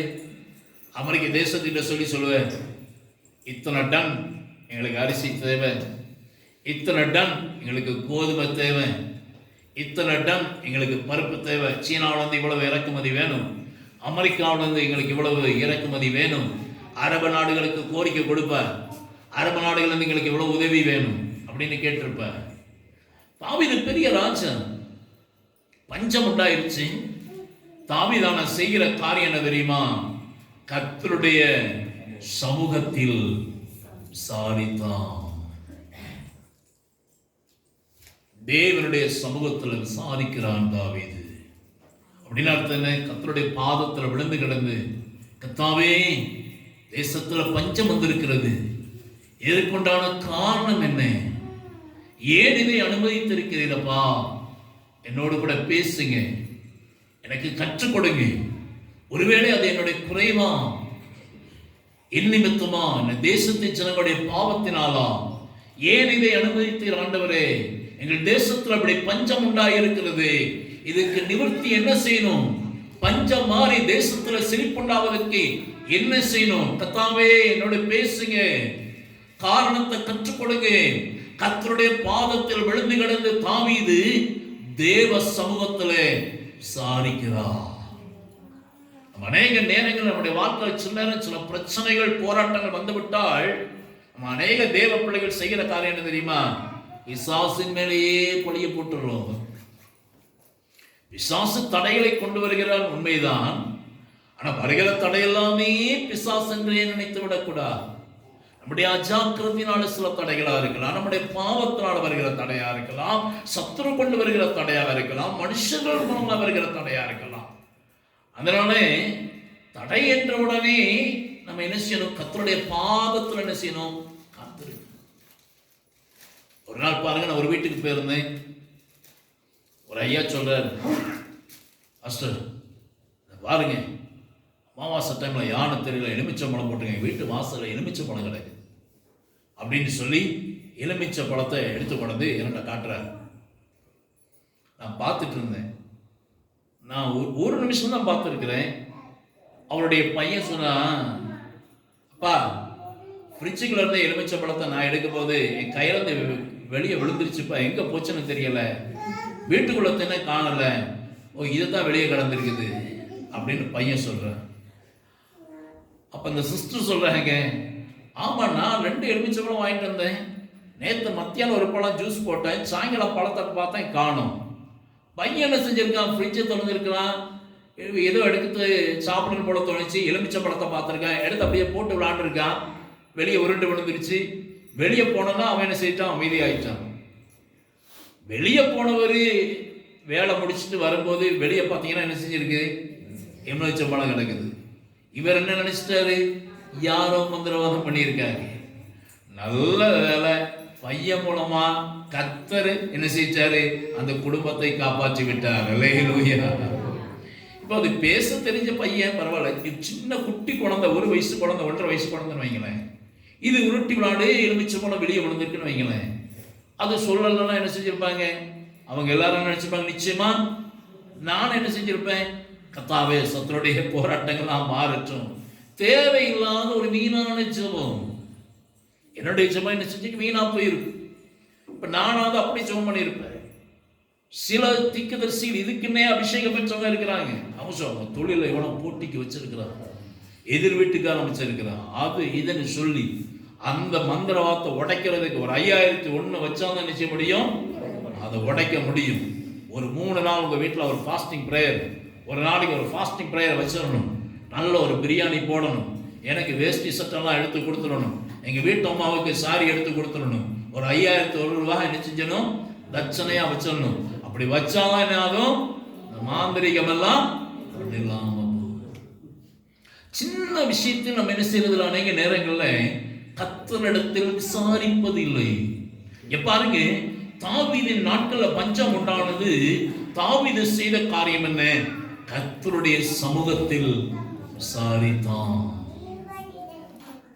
அமெரிக்க தேசத்திட்ட சொல்லுவார், இத்தனை டன் எங்களுக்கு அரிசி தேவை, இத்தனை டன் எங்களுக்கு கோதுமை தேவை, இத்தனை டன் எங்களுக்கு பருப்பு தேவை, சீனாவிலிருந்து இவ்வளவு இறக்குமதி வேணும், அமெரிக்காவிலிருந்து எங்களுக்கு இவ்வளவு இறக்குமதி வேணும், அரபு நாடுகளுக்கு கோரிக்கை கொடுப்ப, அரபு நாடுகளிலிருந்து எங்களுக்கு இவ்வளவு உதவி வேணும் அப்படின்னு கேட்டிருப்ப. தாவீது பெரிய ராஜா, பஞ்சம் உண்டாயிருச்சு. தாவீதான செய்கிற காரியம் என்ன தெரியுமா? கர்த்தருடைய சமூகத்தில் விசாரித்தான். தேவனுடைய சமூகத்தில் விசாரிக்கிறான் தாவீது. அப்படின்னு அர்த்தம் என்ன? கர்த்தருடைய பாதத்தில் விழுந்து கிடந்து, கர்த்தாவே தேசத்துல பஞ்சம் வந்திருக்கிறது, இதற்குண்டான காரணம் என்ன? ஏன் இதை அனுமதித்திருக்கிறீரப்பா? என்னோடு கூட பேசுங்க, எனக்கு கற்றுக் கொடுங்க. ஒருவேளை அது என்னுடைய குறைவா? நிமித்தமா இந்த தேசத்தின் ஜனங்களுடைய பாவத்தினாலா ஏன் இதை அனுமதித்தீர் ஆண்டவரே? எங்கள் தேசத்தில் அப்படி பஞ்சம் உண்டாயிருக்கிறது. இதுக்கு நிவர்த்தி என்ன செய்யணும்? பஞ்சம் மாறி தேசத்துல செழிப்புண்டாவதற்கு என்ன செய்யணும்? கர்த்தாவே என்னோட பேசுங்க, காரணத்தை கற்றுக் கொடுங்க. கர்த்தருடைய பாதத்தில் விழுந்து கிடந்து தாவீது தேவ சமூகத்திலே விசாரிக்கிறார். அநேக நேரங்கள் நம்முடைய வாழ்க்கையில் சில பிரச்சனைகள் போராட்டங்கள் வந்துவிட்டால் நம்ம அநேக தேவ பிள்ளைகள் செய்கிற காரியம் என்ன தெரியுமா? பிசாசின் மேலேயே பழிய போட்டுறோம். பிசாசு தடைகளை கொண்டு வருகிறார் உண்மைதான். ஆனா வருகிற தடையெல்லாமே பிசாசு என்றே நினைத்து விடக்கூடாது. நம்முடைய அஜாக்கிரத்தினால சில தடைகளா இருக்கலாம், நம்முடைய பாவத்தினால வருகிற தடையா இருக்கலாம், சத்துரு கொண்டு வருகிற தடையாக இருக்கலாம், மனுஷர்கள் மூலமா வருகிற தடையா இருக்கலாம். அதனால தடை என்ற உடனே நம்ம என்ன செய்யணும்? கர்த்தருடைய பாதத்தில் என்ன செய்யணும்? காத்திரு. ஒரு நாள் பாருங்க, நான் ஒரு வீட்டுக்கு போயிருந்தேன். ஒரு ஐயா சொல்றாரு, மாஸ்டர் பாருங்க, அமாவாசை டைம்ல யானை தெரியல எலுமிச்சை பழம் போட்டுங்க, வீட்டு வாசல்ல எலுமிச்சை பழம் கிடையாது அப்படின்னு சொல்லி எலுமிச்சை பழத்தை எடுத்து கொண்டு என்னோட காட்டுறாரு. நான் பார்த்துட்டு இருந்தேன். நான் ஒரு நிமிஷம் தான் பார்த்துருக்கிறேன். அவருடைய பையன் சொன்னா, அப்பா ஃப்ரிட்ஜுக்குள்ள இருந்த எலுமிச்சை பழத்தை நான் எடுக்கும் போது என் கையில இருந்து வெளியே விழுந்துருச்சுப்பா, எங்க போச்சுன்னு தெரியல, வீட்டுக்குள்ள தானே காணல, ஓ இதுதான் வெளியே கிடந்திருக்குது அப்படின்னு பையன் சொல்றேன். அப்ப இந்த சிஸ்டர் சொல்றாங்க, ஆமா நான் 2 எலுமிச்சை பழம் வாங்கிட்டு வந்தேன், நேற்று மத்தியானம் ஒரு பழம் ஜூஸ் போட்டேன், சாயங்காலம் பழத்தை பார்த்தேன் காணும். பையன் என்ன செஞ்சிருக்கான்? ஃப்ரிட்ஜை திறந்துருக்கிறான், ஏதோ எடுத்து சாப்பிடணும் போல தோணுச்சு, எலுமிச்சை பழத்தை பார்த்துருக்கான், எடுத்து அப்படியே போட்டு விளையாண்டுருக்கான், வெளியே உருண்டு விழுந்துருச்சு. வெளியே போனோன்னா அவன் என்ன செய்யிட்டான்? அமைதியாயிட்டான். வெளியே போனவர் வேலை முடிச்சுட்டு வரும்போது வெளியே பார்த்தீங்கன்னா என்ன செஞ்சிருக்கு? எலுமிச்சை பழம் கிடக்குது. இவர் என்ன நினைச்சிட்டாரு? யாரோ மந்திரவாதம் பண்ணியிருக்காங்க. நல்ல வேலை, பையன் மூலமா கர்த்தர் என்ன செஞ்சாரு? அந்த குடும்பத்தை காப்பாற்றி விட்டார். அல்லேலூயா. இப்போ அது பேச தெரிஞ்ச பையன் பரவாயில்ல, சின்ன குட்டி குழந்தை, 1 வயசு குழந்தை, 1.5 வயசு குழந்தைன்னு வைங்களேன், இது உருட்டி விளையாடு எலுமிச்சை பழம் வெளியே விழுந்திருக்குன்னு வைங்களேன், அது சொல்லலாம் என்ன செஞ்சிருப்பாங்க? அவங்க எல்லாரும் நினைச்சிருப்பாங்க, நிச்சயமா நான் என்ன செஞ்சிருப்பேன்? கர்த்தாவே சத்துருடைய போராட்டங்கள் நான் மாறட்டும். தேவையில்லாத ஒரு வீணான ஜெபம், என்னுடைய ஜெபம் என்ன செஞ்சு வீணா போயிருக்கு. இப்ப நானாவது அப்படி ஜெபம் பண்ணியிருப்பேன். சில தீர்க்கதரிசிகள் இதுக்குன்னே அபிஷேகம் பெற்றவங்க இருக்கிறாங்க. அவங்க தொழிலை எவ்வளவு போட்டிக்கு வச்சிருக்கிறாங்க, எதிர் வீட்டுக்கார வச்சிருக்கிறான், அது இதுன்னு சொல்லி அந்த மந்திரவாதத்தை உடைக்கிறதுக்கு ஒரு 5001 வச்சாதான் நிச்சய முடியும், அதை உடைக்க முடியும். ஒரு 3 நாள் உங்க வீட்டில் ஒரு ஃபாஸ்டிங் ப்ரேயர், ஒரு நாளைக்கு ஒரு ஃபாஸ்டிங் ப்ரேயர் வச்சிடணும். நல்ல ஒரு பிரியாணி போடணும், எனக்கு வேஷ்டி சட்டெல்லாம் எடுத்து கொடுத்துடணும், எங்க வீட்டு அம்மாவுக்கு சாரி எடுத்து கொடுத்துடணும், ஒரு 5001 ரூபாய் என்ன செஞ்சணும்? தட்சணையா வச்சிடணும். அப்படி வச்சாதான் என்ன ஆகும்? இந்த மாந்திரிகம் எல்லாம் இல்லாம. சின்ன விஷயத்தில் நம்ம என்ன செய்யறதுல அநேக நேரங்கள்ல கர்த்தரிடத்தில் விசாரிப்பது இல்லை. பாருங்க, தாவீதின் நாட்கள்ல பஞ்சம் உண்டானது. தாவீது செய்த காரியம் என்ன? கர்த்தருடைய சமூகத்தில் விசாரித்தான்.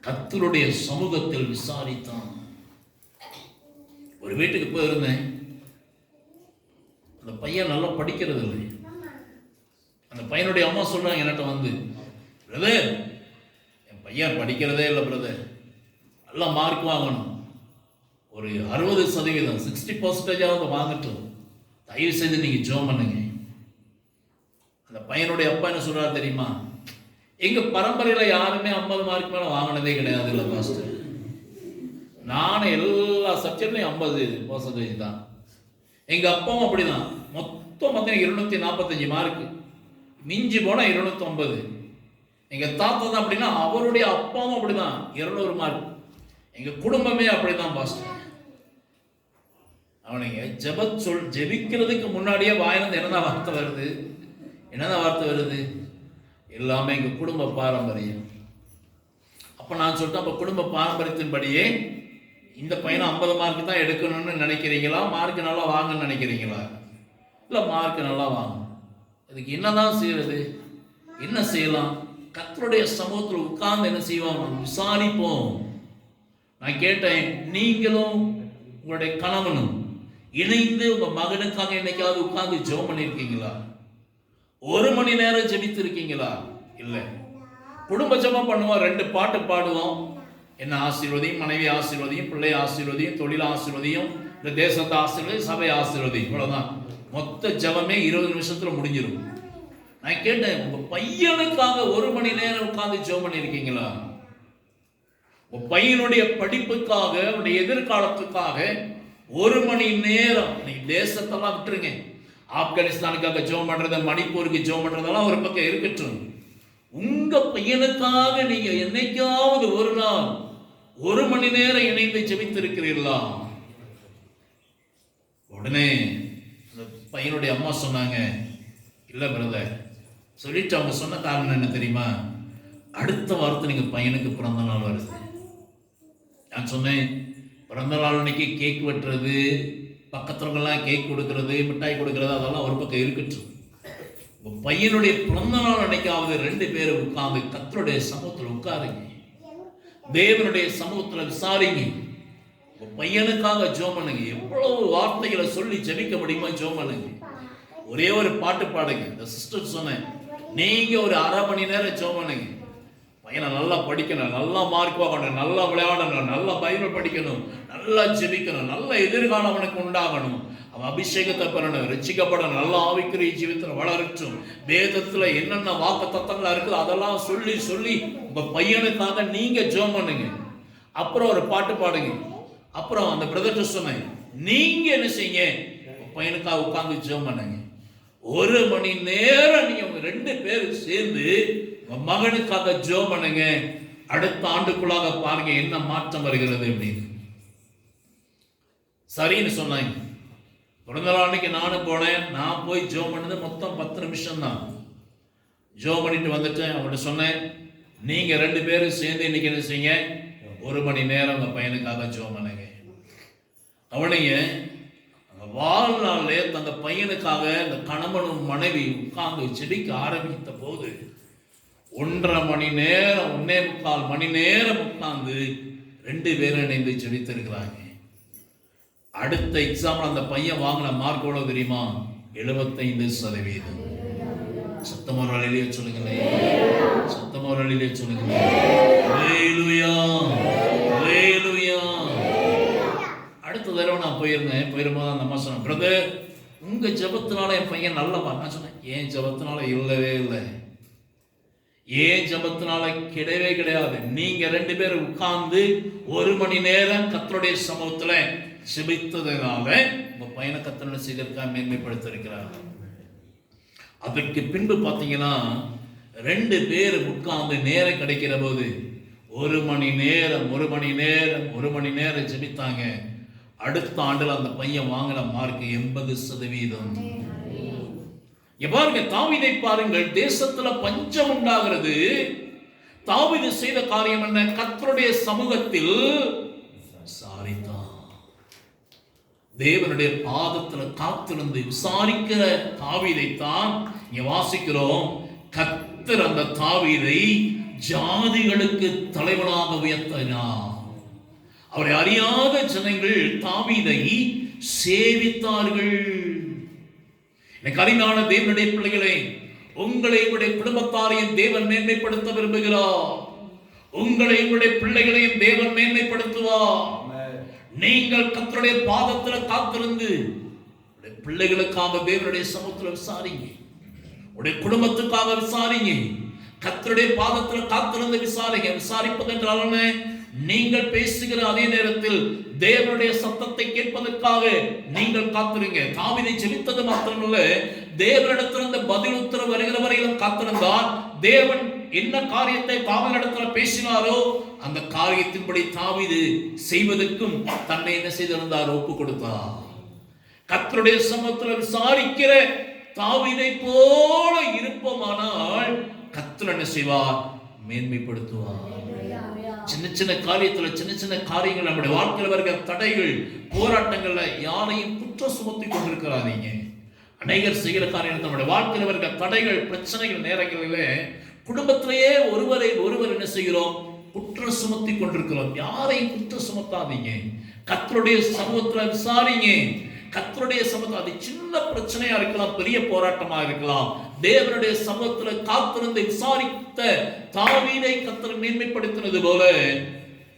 கர்த்தருடைய சமூகத்தில் விசாரித்தான். ஒரு வீட்டுக்கு போயிருந்தேன். அந்த பையன் நல்லா படிக்கிறது இல்லை. அந்த பையனுடைய அம்மா சொல்றாங்க என்கிட்ட வந்து, பிரதர் என் பையன் படிக்கிறதே இல்லை பிரதர், நல்லா மார்க் வாங்கணும், ஒரு 60%, 60% வாங்கட்டும், தயவு செய்து நீங்க ஜெபம் பண்ணுங்க. அந்த பையனுடைய அப்பா என்ன சொல்றாரு தெரியுமா? எங்க பரம்பரையில யாருமே 50 மார்க் மேல வாங்கினதே கிடையாது இல்லை பாஸ்டர், நானும் எல்லா சப்ஜெக்ட்லையும் 50% தான். எங்க அப்பாவும் அப்படிதான், மொத்தம் 245 மார்க், மிஞ்சி போனா 250. எங்க தாத்தா தான் அப்படின்னா, அவருடைய அப்பாவும் அப்படிதான் 200 மார்க். எங்க குடும்பமே அப்படிதான் பாஸ்டர். அவனுங்க ஜெபிக்கிறதுக்கு முன்னாடியே வாயிலிருந்து என்னதான் வார்த்தை வருது? என்னதான் வார்த்தை வருது? எல்லாமே எங்க குடும்ப பாரம்பரியம். அப்ப நான் சொல்லிட்டேன், அப்ப குடும்ப பாரம்பரியத்தின்படியே இந்த பையனை 50 மார்க் தான் எடுக்கணும்னு நினைக்கிறீங்களா, மார்க் நல்லா வாங்கன்னு நினைக்கிறீங்களா? இல்லை, மார்க் நல்லா வாங்க. அதுக்கு என்னதான் செய்யறது? என்ன செய்யலாம்? கர்த்தருடைய சமூகத்தில் உட்கார்ந்து என்ன செய்வோம், விசாரிப்போம். நான் கேட்டேன், நீங்களும் உங்களுடைய கணவனும் இணைந்து உங்க மகனுக்காக என்னைக்காவது உட்கார்ந்து ஜெபம் பண்ணியிருக்கீங்களா? 1 மணி நேரம் ஜெபித்து இருக்கீங்களா? இல்லை. குடும்ப ஜெபம் பண்ணுவோம், 2 பாட்டு பாடுவோம், என்ன ஆசீர்வதியும், மனைவி ஆசீர்வதியும், பிள்ளை ஆசீர்வதியும், தொழில் ஆசீர்வதியும், இந்த தேசத்தை ஆசீர்வதியும், சபை ஆசீர்வதியும், இவ்வளவுதான். மொத்த ஜெபமே 20 நிமிஷத்துல முடிஞ்சிடும். நான் கேட்டேன், உங்க பையனுக்காக 1 மணி நேரம் உட்கார்ந்து ஜெபம் பண்ணியிருக்கீங்களா? உங்க பையனுடைய படிப்புக்காக, அவனுடைய எதிர்காலத்துக்காக 1 மணி நேரம். நீங்க தேசத்தெல்லாம் விட்டுருங்க, ஆப்கானிஸ்தானுக்காக ஜெபம் பண்றது, மணிப்பூருக்கு ஜெபம் பண்றதெல்லாம் ஒரு பக்கம் இருக்கட்டும். உங்க பையனுக்காக நீங்க என்னைக்காவது ஒரு நாள் 1 மணி நேரம் இணைந்து ஜெபித்திருக்கிறீர்களா? உடனே பையனுடைய அம்மா சொன்னாங்க, இல்ல பிரதர். சொல்லிட்டு அவங்க சொன்ன காரணம் என்ன தெரியுமா? அடுத்த வாரத்தை நீங்க பையனுக்கு பிறந்த நாள் வருது. நான் சொன்னேன், பிறந்த நாள் அன்னைக்கு கேக் வெட்டுறது, பக்கத்துலலாம் கேக் கொடுக்கறது, மிட்டாய் கொடுக்கறது, அதெல்லாம் ஒரு பக்கம் இருக்கட்டும். பையனுடைய பிறந்த நாள் அன்னைக்காவது 2 பேரும் உட்கார்ந்து கர்த்தருடைய சமூகத்தில் உட்காருங்க, தேவனுடைய சமூகத்தில் விசாரிங்க. பையனுக்காக ஜெபம் பண்ணுங்க. எவ்வளவு வார்த்தைகளை சொல்லி ஜெபிக்க முடியுமா ஜெபம் பண்ணுங்க. ஒரே ஒரு பாட்டு பாடுங்க. இந்த சிஸ்டர் சொன்னேன், நீங்க ஒரு 1/2 மணி நேரம் ஜெபம் பண்ணுங்க. பையனை நல்லா படிக்கணும், நல்லா மார்க் வாங்கணும், நல்லா விளையாடணும், நல்லா பைபிள் படிக்கணும், நல்லா ஜெபிக்கணும், நல்ல எதிர்காலம் அவனுக்கு உண்டாகணும், அவன் அபிஷேகத்தை பெறணும், ரட்சிக்கப்படணும், நல்ல ஆவிக்குரிய ஜீவிதத்தில் வளரட்டும், வேதத்தில் என்னென்ன வாக்கு தத்தங்களா இருக்குது அதெல்லாம் சொல்லி சொல்லி உங்க பையனுக்காக நீங்க ஜெபம் பண்ணுங்க. அப்புறம் ஒரு பாட்டு பாடுங்க. அப்புறம் அந்த பிரதர்ட்ட சொன்னேன், நீங்க என்ன செய்யுங்க, பையனுக்காக உட்கார்ந்து ஜெபம் பண்ணுங்க. 1 மணி நேரம் நீங்க 2 பேரும் சேர்ந்து உங்க மகனுக்காக ஜெபம் பண்ணுங்க. அடுத்த ஆண்டுக்குள்ளாக பாருங்க என்ன மாற்றம் வருகிறது அப்படின்னு. சரின்னு சொன்னாங்க. பிறந்த நாள் அன்னைக்கு நானும் போனேன். நான் போய் ஜெபம் பண்ணது மொத்தம் 10 நிமிஷம் தான். ஜெபம் பண்ணிட்டு வந்துட்டேன். அவங்கள்ட்ட சொன்னேன், நீங்க 2 பேரும் சேர்ந்து இன்னைக்கு என்ன செய்யுங்க, 1 மணி நேரம் உங்க பையனுக்காக ஜெபம் பண்ணுங்க. அவனைய வாழ்நாளே தந்த பையனுக்காக இந்த கணவனும் மனைவி உட்கார்ந்து ஜெபிக்க ஆரம்பித்த போது 1.5 மணி நேரம் 1.25 மணி நேரம் உட்கார்ந்து 2 பேரும் இணைந்து ஜெபித்திருக்கிறாங்க. அடுத்த எக்ஸாம்பிள் அந்த பையன் வாங்கின மார்க் எவ்வளவு தெரியுமா? 75%. சத்தமா அலையிலே சொல்லுங்களேன், சத்தமா அலையிலே சொல்லுங்களேன். ஹல்லேலூயா, ஹல்லேலூயா. அடுத்த தடவை நான் போயிருந்தேன். அந்த அம்மா சொன்னேன், பிரதர் உங்க ஜெபத்தினால என் பையன் நல்லவா? நான் சொன்னேன், ஏன் ஜெபத்தினால இல்லவே இல்லை, ஏன் ஜெபத்தினால கிடையவே கிடையாது. நீங்க 2 பேரும் உட்கார்ந்து 1 மணி நேரம் கர்த்தருடைய சமூகத்துல ஜெபித்ததனால உங்க பையனை கர்த்தர் செய்திருக்கார், மேன்மைப்படுத்திருக்கிறார். அதற்கு பின்பு பார்த்தீங்கன்னா 2 பேர் உட்கார்ந்து நேரம் கிடைக்கிற போது 1 மணி நேரம் ஜெபித்தாங்க. அடுத்த ஆண்டுல அந்த பையன் வாங்கின மார்க் 80%. பாருங்க, தாவீதை பாருங்கள், தேசத்துல பஞ்சம் உண்டாகிறது. தாவீது செய்த காரியம் என்ன? கர்த்தருடைய சமூகத்தில் விசாரித்தான். தேவனுடைய பாதத்துல காத்திருந்து விசாரிக்கிற தாவீதைத்தான் இங்க வாசிக்கிறோம். கர்த்தர் அந்த தாவீதை ஜாதிகளுக்கு தலைவனாக உயர்த்தினார். அவரை அறியாத ஜனங்கள் தாவீதை சேவித்தார்கள். கரிநான தேவனுடைய பிள்ளைகளே, உங்களை உங்களுடைய குடும்பத்தாரையும் தேவன் மேன்மைப்படுத்த விரும்புகிறார். உங்களை உங்களுடைய பிள்ளைகளையும் தேவன் மேன்மைப்படுத்துவார். நீங்கள் கர்த்தருடைய பாதத்தில் காத்திருந்து பிள்ளைகளுக்காக தேவனுடைய சமூகத்தில் விசாரிங்க, உடைய குடும்பத்துக்காக விசாரிங்க, கர்த்தருடைய பாதத்தில் காத்திருந்து விசாரிங்க. விசாரிப்பது என்றால் நீங்கள் பேசுகிற அதே நேரத்தில் தேவனுடைய சத்தத்தை கேட்பதற்காக நீங்கள் காத்திருங்க. தாவீதை ஜெபித்தது மாத்திரமல்ல, தேவனிடத்திலிருந்து பதில் உத்தரவு வருகிற வரையிலும் காத்திருந்தார். தேவன் என்ன காரியத்தை தாவீதிடத்தில் பேசினாரோ அந்த காரியத்தின்படி தாவீது செய்வதற்கும் தன்னை என்ன செய்திருந்தார், ஒப்பு கொடுத்தார். கர்த்தருடைய சமூகத்தில் விசாரிக்கிற தாவீதை போல இருப்போமானால் கர்த்தர் என்ன செய்வார், மேன்மைப்படுத்துவார். சின்ன சின்ன காரியத்துல சின்ன காரியங்கள் நம்முடைய வாழ்க்கையில் வருகிற தடைகள், போராட்டங்கள்ல யாரையும் குற்றம் சுமத்தி கொண்டிருக்கிறாதீங்க. அநேகர் செய்கிற காரியங்கள் நம்முடைய வாழ்க்கையில் வருகிற தடைகள், பிரச்சனைகள் நேரங்களிலே குடும்பத்திலேயே ஒருவர் என்ன செய்கிறோம்? குற்றம் சுமத்தி கொண்டிருக்கிறோம். யாரையும் குற்றம் சுமத்தாதீங்க. கர்த்தருடைய சமூகத்தில் விசாரிங்க. கர்த்தருடைய சமூகத்தில் அது சின்ன பிரச்சனையா இருக்கலாம், பெரிய போராட்டமா இருக்கலாம். தேவனுடைய சமூகத்தில் காத்திருந்து விசாரித்த தாவீதை கர்த்தர் மேன்மைப்படுத்தினது போல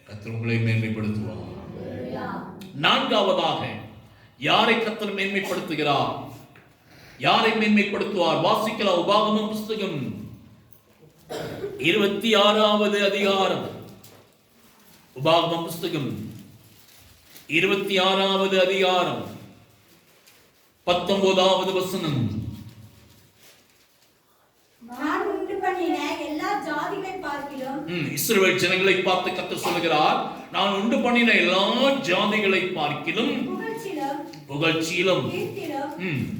கர்த்தர் உங்களை மேன்மைப்படுத்துவார். நான்காவதாக யாரை கர்த்தர் மேன்மைப்படுத்துகிறார்? யாரை மேன்மைப்படுத்துவார்? வாசிக்கலாம். உபாகமம் புஸ்தகம் 26வது அதிகாரம். உபாகமம் புஸ்தகம் 26வது அதிகாரம் 19வது வசனம். நான் உண்டு பண்ணின எல்லா ஜாதிகளை பார்க்கிலும் இஸ்ரவேல் ஜனங்களை பார்த்து கர்த்தர் சொல்லுகிறார், நான் உண்டு பண்ணின எல்லா ஜாதிகளை பார்க்கிலும் புகழ்ச்சியிலும்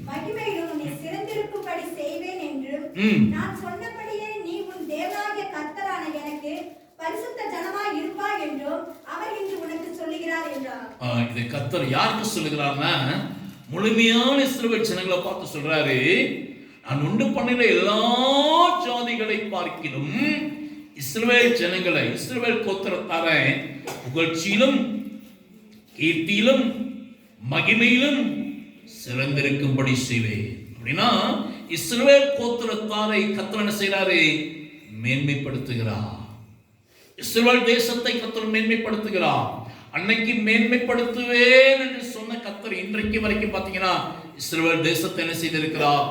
மகிமையிலும் உன்னை சிறந்திருக்கும்படி செய்வேன் என்றும் நான் சொன்னபடியே நீ உன் தேவனாகிய கர்த்தரான எனக்கு பரிசுத்த ஜனமாய் இருப்பாய் என்றும் அவர் இன்று உனக்கு சொல்லுகிறார் என்றார். இது கர்த்தர் யாருக்கு சொல்லுகிறார்னா, முழுமையான இஸ்ரவேல் ஜனங்களை பார்த்து சொல்றாரு, நான் உண்டு பண்ணின எல்லா ஜாதிகளை பார்க்கிலும் இஸ்ரவேல் ஜனங்களை, இஸ்ரவேல் கோத்திரத்தாரை புகழ்ச்சியிலும் கீர்த்தியிலும் மகிமையிலும் சிறந்திருக்கும்படி செய்வேன். அப்படின்னா இஸ்ரவேல் கோத்திரத்தாரை கர்த்தர் என்ன செய்கிறாரு? மேன்மைப்படுத்துகிறார். இஸ்ரவேல் தேசத்தை கர்த்தர் மேன்மைப்படுத்துகிறார். அன்னைக்கு மேன்மைப்படுத்துவேன் என்று சொன்ன கர்த்தர் இன்றைக்கு வரைக்கும் பார்த்தீங்கன்னா இஸ்ரவேல் தேசத்தை என்ன செய்திருக்கிறார்?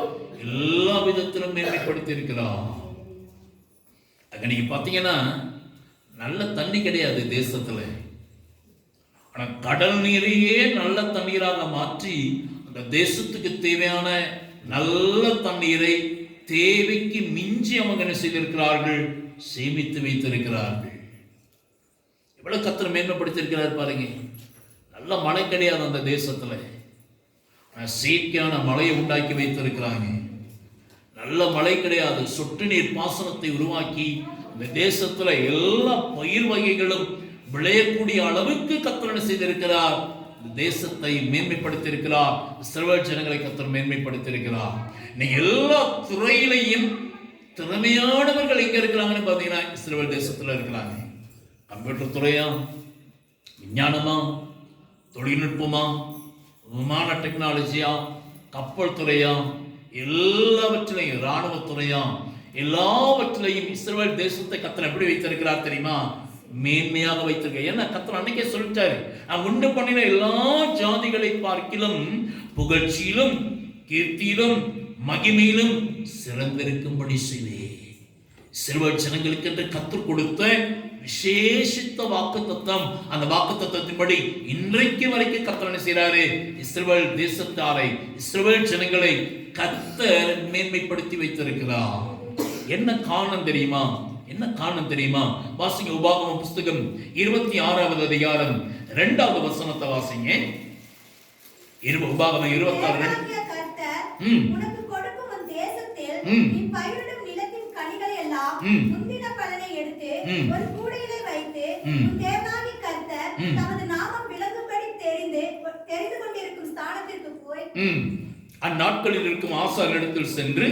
எல்லா விதத்திலும் மேன்மைப்படுத்தி இருக்கிறார். அங்க நீங்க பார்த்தீங்கன்னா நல்ல தண்ணி கிடையாது தேசத்துல. ஆனால் கடல் நீரையே நல்ல தண்ணீராக மாற்றி அந்த தேசத்துக்கு தேவையான நல்ல தண்ணீரை தேவைக்கு மிஞ்சி அவங்க என்ன செய்திருக்கிறார்கள்? சேமித்து வைத்திருக்கிறார்கள். எவ்வளவு கர்த்தர் மேன்மைப்படுத்தியிருக்கிறார் பாருங்க. நல்ல மழை கிடையாது அந்த தேசத்துல, செயற்கையான மழையை உண்டாக்கி வைத்திருக்கிறாங்க. நல்ல மழை கிடையாது, சொட்டு நீர் பாசனத்தை உருவாக்கி அந்த தேசத்துல எல்லா பயிர் வகைகளும் விளையக்கூடிய அளவுக்கு கர்த்தர் செய்திருக்கிறார். தேசத்தை மேன்மைப்படுத்தி இருக்கிறார். இஸ்ரவேல் ஜனங்களை கர்த்தர் மேன்மைப்படுத்தி இருக்கிறார். இன்னைக்கு எல்லா துறையிலையும் திறமையானவர்கள் எங்க இருக்கிறாங்கன்னு பாத்தீங்கன்னா இஸ்ரவேல் தேசத்துல இருக்கிறாங்க. கம்ப்யூட்டர் துறையா, விஞ்ஞானமா, தொழில்நுட்பமா, விமான டெக்னாலஜியா, கப்பல் துறையா, எல்லாவற்றிலையும் இராணுவத்துறையா, எல்லாவற்றிலையும் இஸ்ரவேல் தேசத்தை கர்த்தர் எப்படி வைத்திருக்கிறார் தெரியுமா? மேன்மையாக வைத்திருக்க. ஏன்னா கர்த்தர் அன்னைக்கே சொல்லிட்டாரு, நான் உண்டு பண்ணின எல்லா ஜாதிகளை பார்க்கிலும் புகழ்ச்சியிலும் கீர்த்தியிலும் மகிமையிலும் சிறந்திருக்கும்படி செய்வேன். இஸ்ரவேல் ஜனங்களுக்கு என்று கர்த்தர் கொடுத்த விசேஷித்த வாக்குத்தத்தம், அந்த வாக்குத்தத்தத்தின்படி இன்றைக்கு வரைக்கும் கர்த்தர் என்ன செய்றாரு? இஸ்ரவேல் தேசத்தாரை, இஸ்ரவேல் ஜனங்களை கர்த்தர் மேன்மைப்படுத்தி வைத்திருக்கிறார். என்ன காரணம் தெரியுமா? என்ன காரணம் தெரியுமா? வாசிங்க. உபாகமம் புஸ்தகம் 26வது அதிகாரம் 2வது வசனத்தை வாசிங்க. உபாகமம் 26 உனக்கு கொடுக்கும் உன் தேசத்தில் நீ பயிரிடும் நிலத்தின் கனிகளை எல்லாம் முந்தின பலனை எடுத்து ஒரு கூடையிலே வைத்து உன் தேவனாகிய கர்த்தர் தமது நாமம் விளங்கும்படி தெரிந்து கொண்டிருக்கும் ஸ்தானத்திற்கு போய் அந்நாட்களில் இருக்கும் ஆசாரியரிடத்தில் சென்று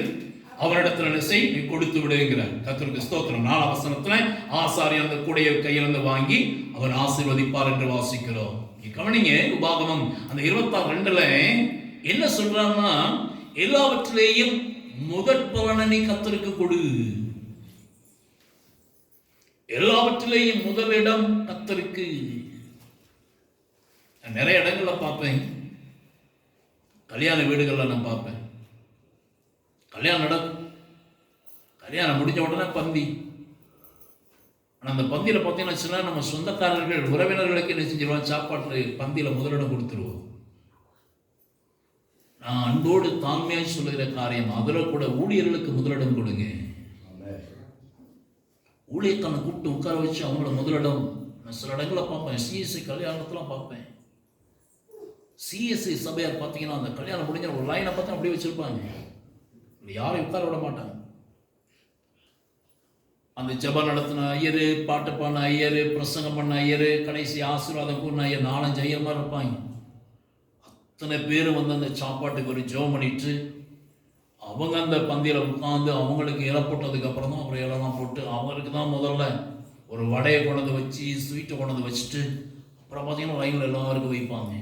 அவனிடத்துல செய், நீ கொடுத்து விடுங்கிறார். கர்த்தருக்கு ஸ்தோத்திரம். 4 வசனத்துல ஆசாரியர் அந்த கூடையை கையிலிருந்து வாங்கி அவர் ஆசீர்வதிப்பார் என்று வாசிக்கிறோம். கவனிங்க. உபாகமம் அந்த 26:2 என்ன சொல்றாங்கன்னா, எல்லாவற்றிலேயும் முதற் பலனை கர்த்தருக்கு கொடு. எல்லாவற்றிலேயும் முதலிடம் கர்த்தருக்கு. நிறைய இடங்கள்ல பார்ப்பேன், கல்யாண வீடுகள்ல நான் பார்ப்பேன். கல்யாணம் நடக்கும், கல்யாணம் முடிஞ்ச உடனே பந்தி. ஆனால் அந்த பந்தியில் பார்த்தீங்கன்னா நம்ம சொந்தக்காரர்கள் உறவினர்களுக்கு என்ன செஞ்சிருவோம்? சாப்பாட்டு பந்தியில் முதலிடம் கொடுத்துருவோம். நான் அன்போடு தாழ்மையாக சொல்லுகிற காரியம், அதில் கூட ஊழியர்களுக்கு முதலிடம் கொடுங்க. ஊழியக்கான கூப்பிட்டு உட்கார வச்சு அவங்களோட முதலிடம். நான் சில இடங்களில் பார்ப்பேன், சிஎஸ்ஐ கல்யாணத்தெலாம் பார்ப்பேன். சிஎஸ்ஐ சபையார் பார்த்தீங்கன்னா அந்த கல்யாணம் முடிஞ்ச ஒரு லைனை பார்த்து அப்படியே வச்சிருப்பாங்க, யாரும் உட்கார விட மாட்டாங்க. அந்த ஜெபம் நடத்தின ஐயரு, பாட்டு பாடின ஐயரு, பிரசங்கம் பண்ண ஐயரு, கடைசி ஆசீர்வாதம் கூறின ஐயர், 4-5 ஐயர் மாதிரி இருப்பாங்க. அத்தனை பேரும் வந்து அந்த சாப்பாட்டுக்கு ஒரு ஜெபம் பண்ணிட்டு அவங்க அந்த பந்தியில் உட்காந்து அவங்களுக்கு இலை போட்டதுக்கு அப்புறம் தான் அப்புறம் இலைலாம் போட்டு அவங்களுக்கு தான் முதல்ல ஒரு வடையை கொண்டு வந்து வச்சு ஸ்வீட்டை கொண்டு வந்து வச்சுட்டு அப்புறம் பார்த்தீங்கன்னா வயலில் எல்லாருக்கும் வைப்பாங்க.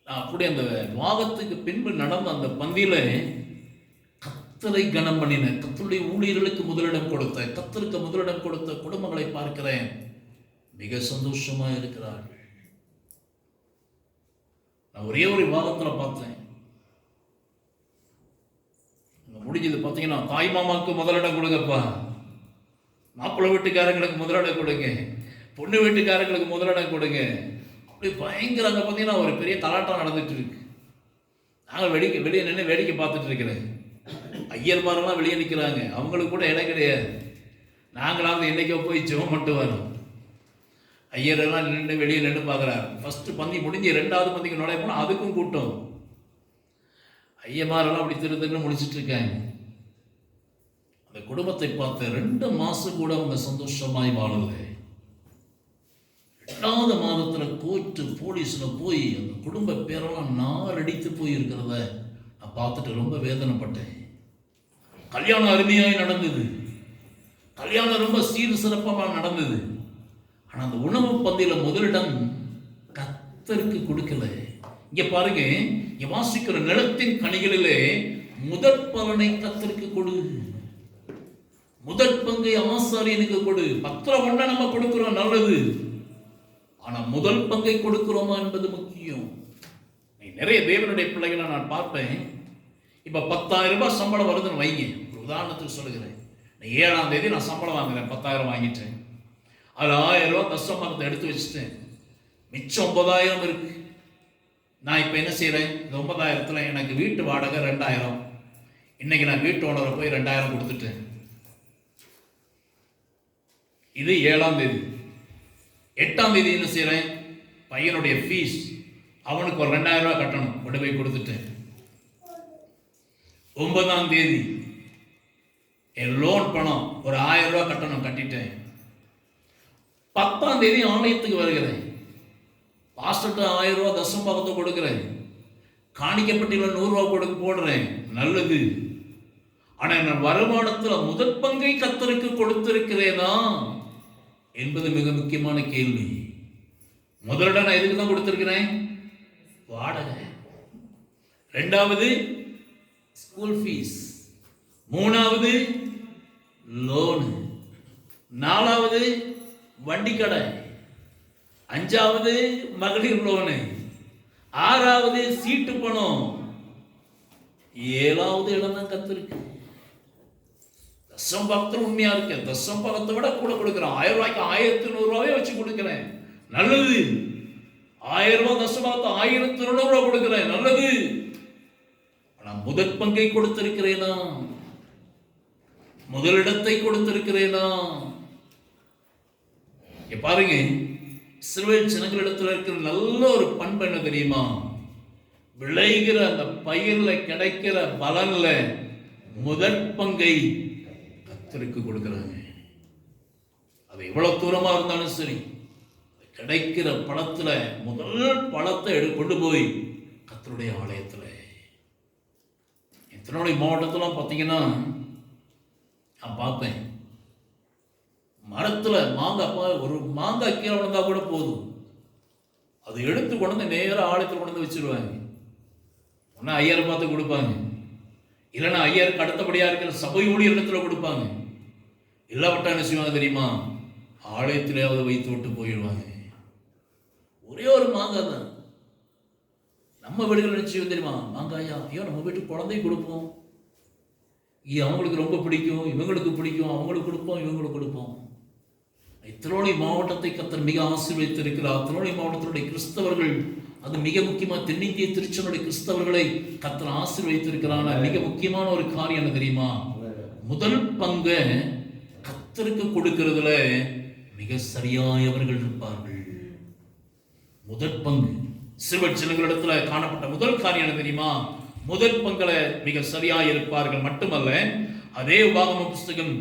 அப்படி அந்த வாதத்துக்கு பின்பு நடந்த அந்த பந்தியில் கர்த்தரை கனம் பண்ணின, கர்த்தருடைய ஊழியர்களுக்கு முதலிடம் கொடுத்த, கர்த்தருக்கு முதலிடம் கொடுத்த குடும்பங்களை பார்க்கிறேன். மிக சந்தோஷமா இருக்கிறார்கள். நான் ஒரே ஒரு வாதத்தில் பார்த்தேன், முடிஞ்சது பார்த்தீங்கன்னா தாய் மாமாவுக்கு முதலிடம் கொடுங்கப்பா, மாப்பிள்ளை வீட்டுக்காரங்களுக்கு முதலிடம் கொடுங்க, பொண்ணு வீட்டுக்காரங்களுக்கு முதலிடம் கொடுங்க. அப்படி பயங்கர அங்கே பார்த்தீங்கன்னா ஒரு பெரிய கலாட்டம் நடந்துட்டு இருக்கு. நாங்கள் வெளியே நின்று வேடிக்கை பார்த்துட்டு இருக்கிறேன். ஐயர்மாரெல்லாம் வெளியே நிற்கிறாங்க, அவங்களுக்கு கூட இடம் கிடையாது. நாங்களாவது என்னைக்கோ போய் ஜெபம் மட்டும் வரோம். ஐயரெல்லாம் நின்று வெளியே நின்று பார்க்குறாரு. ஃபஸ்ட்டு பந்தி முடிஞ்சு 2வது பந்திக்கு நுழைய போனால் அதுக்கும் கூட்டம். ஐயமாரெல்லாம் அப்படி திருன்னு முடிச்சுட்டு இருக்காங்க. அந்த குடும்பத்தை பார்த்த 2 மாதம் கூட அவங்க சந்தோஷமாய் வாழல. 2வது மாதத்தில் கோர்ட்டு போலீஸில் போய் அந்த குடும்ப பேரெல்லாம் நாரடித்து போயிருக்கிறத நான் பார்த்துட்டு ரொம்ப வேதனைப்பட்டேன். கல்யாணம் அருமையாய் நடந்தது, கல்யாணம் ரொம்ப சீர் சிறப்பாக நடந்தது. ஆனால் அந்த உணவு பந்தியில் முதலிடம் கர்த்தருக்கு கொடுக்கல. இங்கே பாருங்க, இங்கே வாசிக்கிற நிலத்தின் கனிகளிலே முதற் பலனை கர்த்தருக்கு கொடு, முதற் பங்கை ஆசாரியனுக்கு கொடு. 10 நம்ம கொடுக்கிறோம், நல்லது. ஆனால் முதல் பங்கை கொடுக்கிறோமா என்பது முக்கியம். நிறைய தேவனுடைய பிள்ளைகளை நான் பார்ப்பேன். இப்போ 10,000 ரூபாய் சம்பளம் வருதுன்னு வைங்க, ஒரு உதாரணத்துக்கு சொல்லுகிறேன். 7ஆம் தேதி நான் சம்பளம் வாங்குறேன், 10,000 வாங்கிட்டேன். அதில் 1000 ரூபா தசமத்தை எடுத்து வச்சுட்டேன், மிச்சம் 9,000 இருக்கு. நான் இப்போ என்ன செய்கிறேன், இந்த 9,000த்தில் எனக்கு வீட்டு வாடகை 2,000. இன்னைக்கு நான் வீட்டு ஓனரை போய் 2,000 கொடுத்துட்டேன். இது 7ஆம் தேதி. 8ஆம் தேதி என்ன செய்கிறேன், பையனுடைய ஃபீஸ், அவனுக்கு ஒரு 2,000 ரூபா கட்டணும், கொண்டு போய் கொடுத்துட்டேன். 9ஆம் தேதி என் லோன் பணம் ஒரு 1000 ரூபா கட்டணும், கட்டிட்டேன். 10ஆம் தேதி ஆலயத்துக்கு வருகிறேன், பாஸ்டர்கிட்ட 1000 ரூபா தசமபாகத்தை கொடுக்குறேன், காணிக்கப்பட்டியில் 100 ரூபா போடுறேன், நல்லது. ஆனால் நான் வருமானத்தில் முதற் பங்கை கர்த்தருக்கு கொடுத்திருக்கிறேனா என்பது மிக முக்கியமான கேள்வி. முதலிடம் நான் எதுக்கு தான் கொடுத்திருக்கிறேன், வாடகை. 2வது ஸ்கூல் ஃபீஸ், 3வது லோனு, 4வது வண்டி கடை, 5வது மகளிர் லோனு, 6வது சீட்டு பணம், 7வது இடம் தான் கத்திருக்கு. தசமபாகத்தில் உண்மையா இருக்க, தசமபாகத்தை விட கூட கொடுக்கிறேன். 1000 ரூபாய்க்கு 1100 ரூபாவே வச்சு கொடுக்கிறேன், நல்லது. 1000 ரூபாய் தசமபாகத்தை 1200 ரூபாய் கொடுக்கிறேன், நல்லது. ஆனால் முதற் பங்கை கொடுத்திருக்கிறேனா, முதலிடத்தை கொடுத்திருக்கிறேனா? பாருங்க, இஸ்ரவேல் ஜனங்களிடத்தில் இருக்கிற நல்ல ஒரு பண்பு என்ன தெரியுமா, விளைகிற அந்த பயிர்ல கிடைக்கிற பலன்ல முதற் பங்கை கர்த்தருக்கு கொடுக்கிறாங்க. அது எவ்வளவு தூரமா இருந்தாலும் சரி, கிடைக்கிற பழத்துல முதல் பழத்தை கொண்டு போய் கர்த்தருடைய ஆலயத்துல. திருநெல்வேலி மாவட்டத்தில் பார்த்தீங்கன்னா நான் பார்ப்பேன், மரத்தில் மாங்காய், ஒரு மாங்காய் கீழே விழுந்தா கூட போதும், அதை எடுத்து கொண்டு வந்து நேராக ஆலயத்தில் கொண்டு வந்து வச்சிருவாங்க. ஒன்றா ஐயரை பார்த்து கொடுப்பாங்க, இல்லைன்னா ஐயருக்கு அடுத்தபடியாக இருக்கிற சபை ஊழியரிடத்துல கொடுப்பாங்க. இல்லாவிட்டா என்ன செய்வாங்க தெரியுமா, ஆலயத்திலேயாவது வைத்து விட்டு போயிடுவாங்க. ஒரே ஒரு மாங்காய் தான். நம்ம வீடுகள் நிச்சயம் தெரியுமா, மாங்காயா, ஐயோ நம்ம வீட்டுக்கு குழந்தை கொடுப்போம், அவங்களுக்கு ரொம்ப பிடிக்கும், இவங்களுக்கு பிடிக்கும், அவங்களுக்கு கொடுப்போம், இவங்களுக்கு கொடுப்போம். திருநெல்வேலி மாவட்டத்தை கர்த்தர் மிக ஆசீர்வதித்திருக்கிறார். திருநெல்வேலி மாவட்டத்தினுடைய கிறிஸ்தவர்கள், அது மிக முக்கியமாக தென்னிந்திய திருச்சபையுடைய கிறிஸ்தவர்களை கர்த்தர் ஆசீர்வதித்திருக்கிறார். மிக முக்கியமான ஒரு காரியம் என்ன தெரியுமா, முதல் பங்கை கர்த்தருக்கு கொடுக்கிறதுல மிக சரியாயவர்கள் இருப்பார்கள். முதற் பங்கு சிறுவர் சிலங்களிடத்துல காணப்பட்ட முதல் காரியம் என்ன தெரியுமா, முதல் பங்களை மிக சரியாய் இருப்பார்கள். மட்டுமல்ல, அதே உபாகம புஸ்தகம்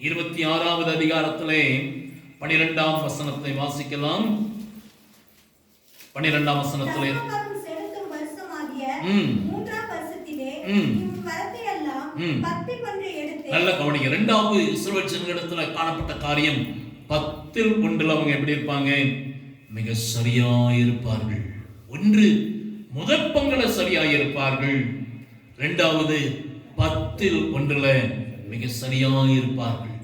26வது அதிகாரத்திலே 12ஆம் வசனத்தை வாசிக்கலாம். 12ஆம் வசனத்திலே 3ஆம் இம்மரத்தை எல்லாம் 10 ஒன்றை எடுத்து. நல்ல கவனிங்க. இரண்டாவது இஸ்ரவேல் ஜனங்களிடத்துல காணப்பட்ட காரியம் 10 ஒன்றில் அவங்க எப்படி இருப்பாங்க? மிக சரியாயிருப்பார்கள். ஒன்று, முதற் பங்குல சரியாயிருப்பார்கள். இரண்டாவது 10 ஒன்றில் மிக சரியாயிருப்பார்கள்.